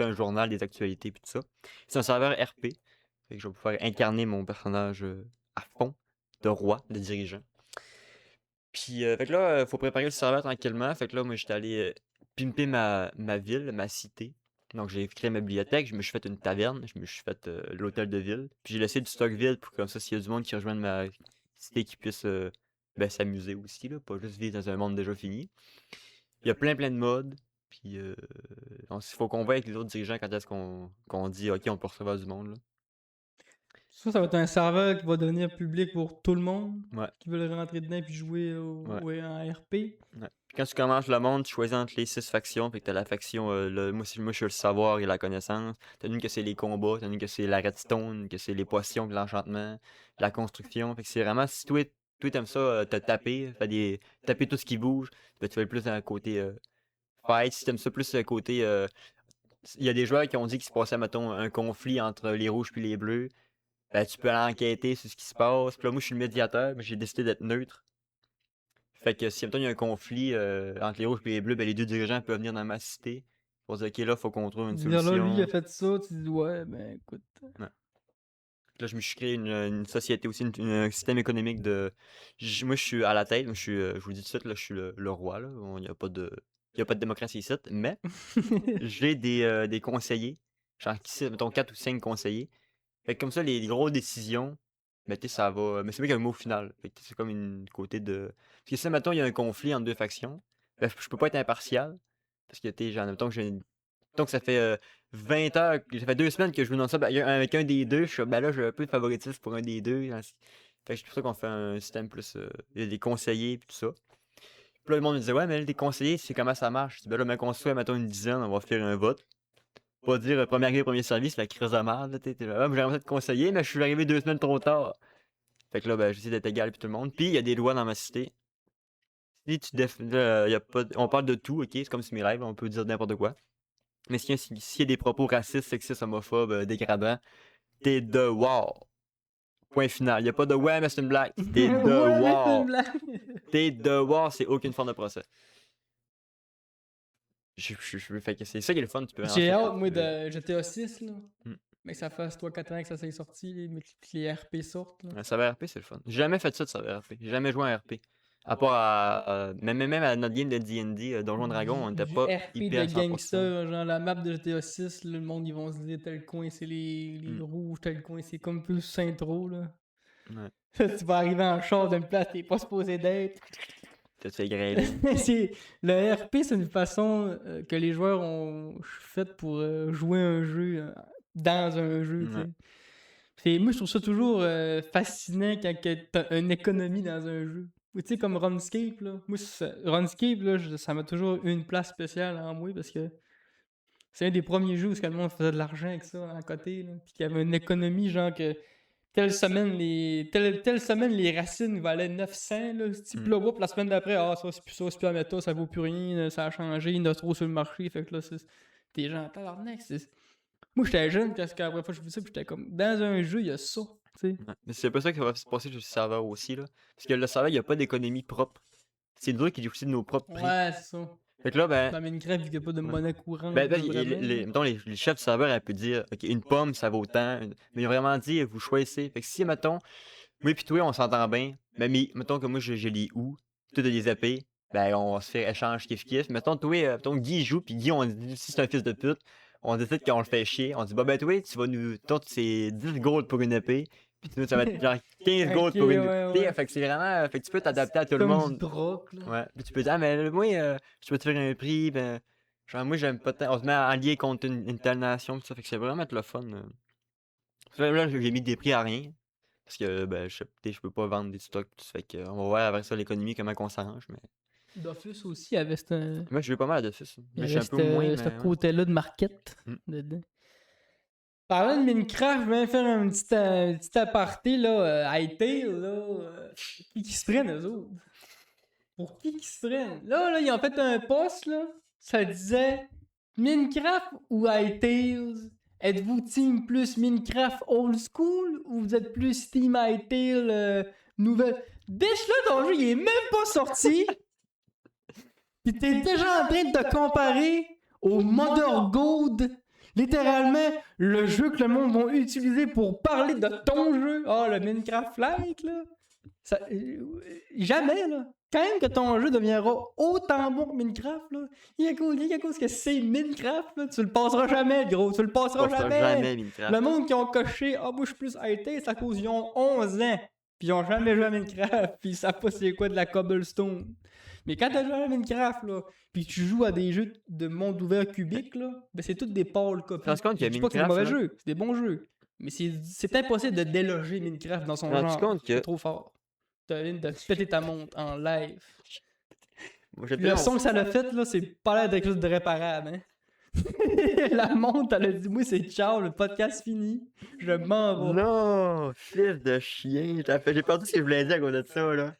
un journal des actualités puis tout ça. C'est un serveur RP. Fait que je vais pouvoir incarner mon personnage à fond de roi, de dirigeant. Puis fait que là, faut préparer le serveur tranquillement. Fait que là, moi, j'étais allé pimper ma ville, ma cité. Donc j'ai créé ma bibliothèque, je me suis fait une taverne, je me suis fait l'hôtel de ville. Puis j'ai laissé du stock vide pour comme ça, s'il y a du monde qui rejoigne ma cité, qui puisse ben, s'amuser aussi, là, pas juste vivre dans un monde déjà fini. Il y a plein de modes. Puis il faut qu'on voie avec les autres dirigeants quand est-ce qu'on dit OK, on peut recevoir du monde là. Ça va être un serveur qui va devenir public pour tout le monde Ouais. qui veut rentrer dedans puis jouer en RP. Ouais. Puis quand tu commences le monde, tu choisis entre les 6 factions, puis que t'as la faction, moi je suis le savoir et la connaissance. T'as une que c'est les combats, t'as une que c'est la redstone, que c'est les potions, puis l'enchantement, la construction. Fait que c'est vraiment, si toi t'aimes ça, te taper, taper tout ce qui bouge, ben, tu vas être plus dans le côté fight. Si t'aimes ça plus le côté, il y a des joueurs qui ont dit qu'il se passait, mettons, un conflit entre les rouges puis les bleus. Ben, tu peux aller enquêter sur ce qui se passe. Puis là, moi, je suis le médiateur, mais j'ai décidé d'être neutre. Fait que si, mettons, il y a un conflit entre les rouges et les bleus, ben, les deux dirigeants peuvent venir dans ma cité pour dire, OK, là, faut qu'on trouve une Dire là, lui, il solution. a fait ça, tu dis ouais, ben écoute. Ouais. Là, je me suis créé une société aussi, un système économique de. Moi, je suis à la tête, je vous le dis tout de suite, là, je suis le roi, là. Il n'y a pas de. Il y a pas de démocratie ici, mais j'ai des conseillers. Genre, mettons, 4 ou 5 conseillers. Fait que comme ça, les grosses décisions, ben, tu sais, ça va. Mais c'est vrai qu'il y a un mot final. Fait que c'est comme une côté de. Parce que si, mettons, il y a un conflit entre deux factions, ben, je peux pas être impartial. Parce que, tu sais, genre, mettons que donc ça fait 20 heures, ça fait 2 semaines que je joue dans ça avec un des deux. Je suis ben là, j'ai un peu de favoritisme pour un des deux. Fait que c'est pour ça qu'on fait un système plus. Il y a des conseillers et tout ça. Puis là, le monde me disait, ouais, mais là, les conseillers, c'est comment ça marche? Je dis, ben là, mais qu'on soit, mettons, une dizaine, on va faire un vote. Pas dire premier arrivé, premier service, la crise de merde, là, t'es là, j'aimerais ça te conseiller, mais je suis arrivé 2 semaines trop tard. Fait que là, ben, j'essaie d'être égal avec tout le monde. Puis, il y a des lois dans ma cité. Si tu là, y a pas, on parle de tout, ok? C'est comme si mes lives, on peut dire n'importe quoi. Mais s'il y a des propos racistes, sexistes, homophobes, dégradants, t'es de wow. Point final. Y a pas de ouais, mais c'est une blague. T'es de Ouais, mais c'est une wow. blague. T'es de wow, c'est aucune forme de procès. Fait que c'est ça qui est le fun, tu peux vraiment J'ai faire hâte, ce moi, que tu veux. de GTA 6, là. Hmm. Mais que ça fasse 3-4 ans que ça s'est sorti, que les RP sortent, là. Un serveur RP, c'est le fun. J'ai jamais fait ça de serveur RP. J'ai jamais joué à un RP. À part même à notre game de D&D, Donjon Dragon, on n'était Du pas RP hyper de 100%. gangster, genre la map de GTA 6, le monde ils vont se dire tel coin c'est les rouges, tel coin c'est comme plus Saint-Tro là. Ouais. Tu vas arriver en char d'une place, t'es pas supposé d'être. T'as fait graider. Le RP, c'est une façon que les joueurs ont faite pour jouer un jeu dans un jeu. Ouais. Moi, je trouve ça toujours fascinant quand t'as une économie dans un jeu. Tu sais, comme RuneScape, là. Moi, RuneScape, là, ça m'a toujours eu une place spéciale en moi parce que c'est un des premiers jeux où le monde faisait de l'argent avec ça à côté. Là. Puis qu'il y avait une économie, genre que telle semaine, les racines valaient 900. Là, puis là, whoop, la semaine d'après, c'est plus à méta, ça vaut plus rien, ça a changé, il y en a trop sur le marché. Fait que là, t'es genre, tabarnak. Moi, j'étais jeune quand la première fois que je faisais ça, puis j'étais comme, dans un jeu, il y a ça. Tu sais. Ouais. Mais c'est pas ça qui va se passer sur le serveur aussi, là. Parce que le serveur, il n'y a pas d'économie propre. C'est nous qui décident de nos propres prix. Ouais, c'est ça. Fait que là, ben, Dans Minecraft, vu qu'il n'y a pas de monnaie courante. ben, vraiment. mettons, les chefs du serveur, elle peut dire, OK, une pomme, ça vaut tant. Mais ils ont vraiment dit, vous choisissez. Fait que si, mettons, moi pis toi, on s'entend bien, mais mettons que moi, j'ai les ou, toi, t'as des épées, ben, on se fait échange kiff-kiff. Mettons, toi, mettons, Guy il joue, puis Guy, on dit, si c'est un fils de pute, on décide qu'on le fait chier. On dit, bah, ben, toi, tu vas nous, toi, c'est 10 gold pour une épée, puis toi, ça va être genre 15 gold Ok, pour une ouais, ouais. Fait que c'est vraiment, fait que tu peux t'adapter à tout le Comme monde. du troc, là. Ouais. Puis tu peux dire, ah, mais moi, je peux te faire un prix, ben, genre, moi, j'aime pas tant. On se met à lier contre une telle nation, pis ça. Fait que c'est vraiment être le fun. Là, j'ai mis des prix à rien. Parce que, ben, je peux pas vendre des stocks, pis ça fait que, on va voir avec ça l'économie, comment qu'on s'arrange, mais. Dofus aussi avait ce Moi, je vais pas mal de ça. il y Mais je suis avait un peu moins, ce mais. Ouais. côté-là de market Mm. dedans. Parlant de Minecraft, je viens faire un petit aparté, là, Hytale, là, qui se prennent, eux autres? Pour qui se prennent? Là, ils ont fait un post, là, ça disait Minecraft ou Hytales? Êtes-vous team plus Minecraft old school ou vous êtes plus team Hytale nouvelle? Bitch, là, ton jeu, il est même pas sorti! Pis t'es déjà en train de te comparer au Mother Gold. Littéralement, le jeu que le monde va utiliser pour parler de ton jeu. Ah, le Minecraft Lite, là. Ça, jamais, là. Quand même que ton jeu deviendra autant bon que Minecraft, là, il y a cause que c'est Minecraft, là, tu le passeras jamais, gros. Tu le passeras jamais. Minecraft. Le monde qui ont coché, ah, moi, je suis plus high-tech, c'est à cause qu'ils ont 11 ans. Puis ils ont jamais joué à Minecraft. Puis ils savent pas c'est quoi de la cobblestone. Mais quand t'as joué à Minecraft, là, puis tu joues à des jeux de monde ouvert cubique, là, ben c'est toutes des pâles copies. Tu te rends compte Je que dis pas que c'est des Minecraft, mauvais là- jeux, c'est des bons jeux. Mais c'est impossible de déloger Minecraft dans son Tu te rends genre. compte que- C'est trop fort. T'as envie de péter ta montre en live. Moi, j'ai Puis le son que ça l'a fait, là, c'est pas l'air d'être quelque chose de réparable, hein. La montre, elle a dit, moi, c'est ciao, le podcast fini. Je m'en vais. Non, fils de chien. J'ai perdu ce que je voulais dire à cause de ça, là.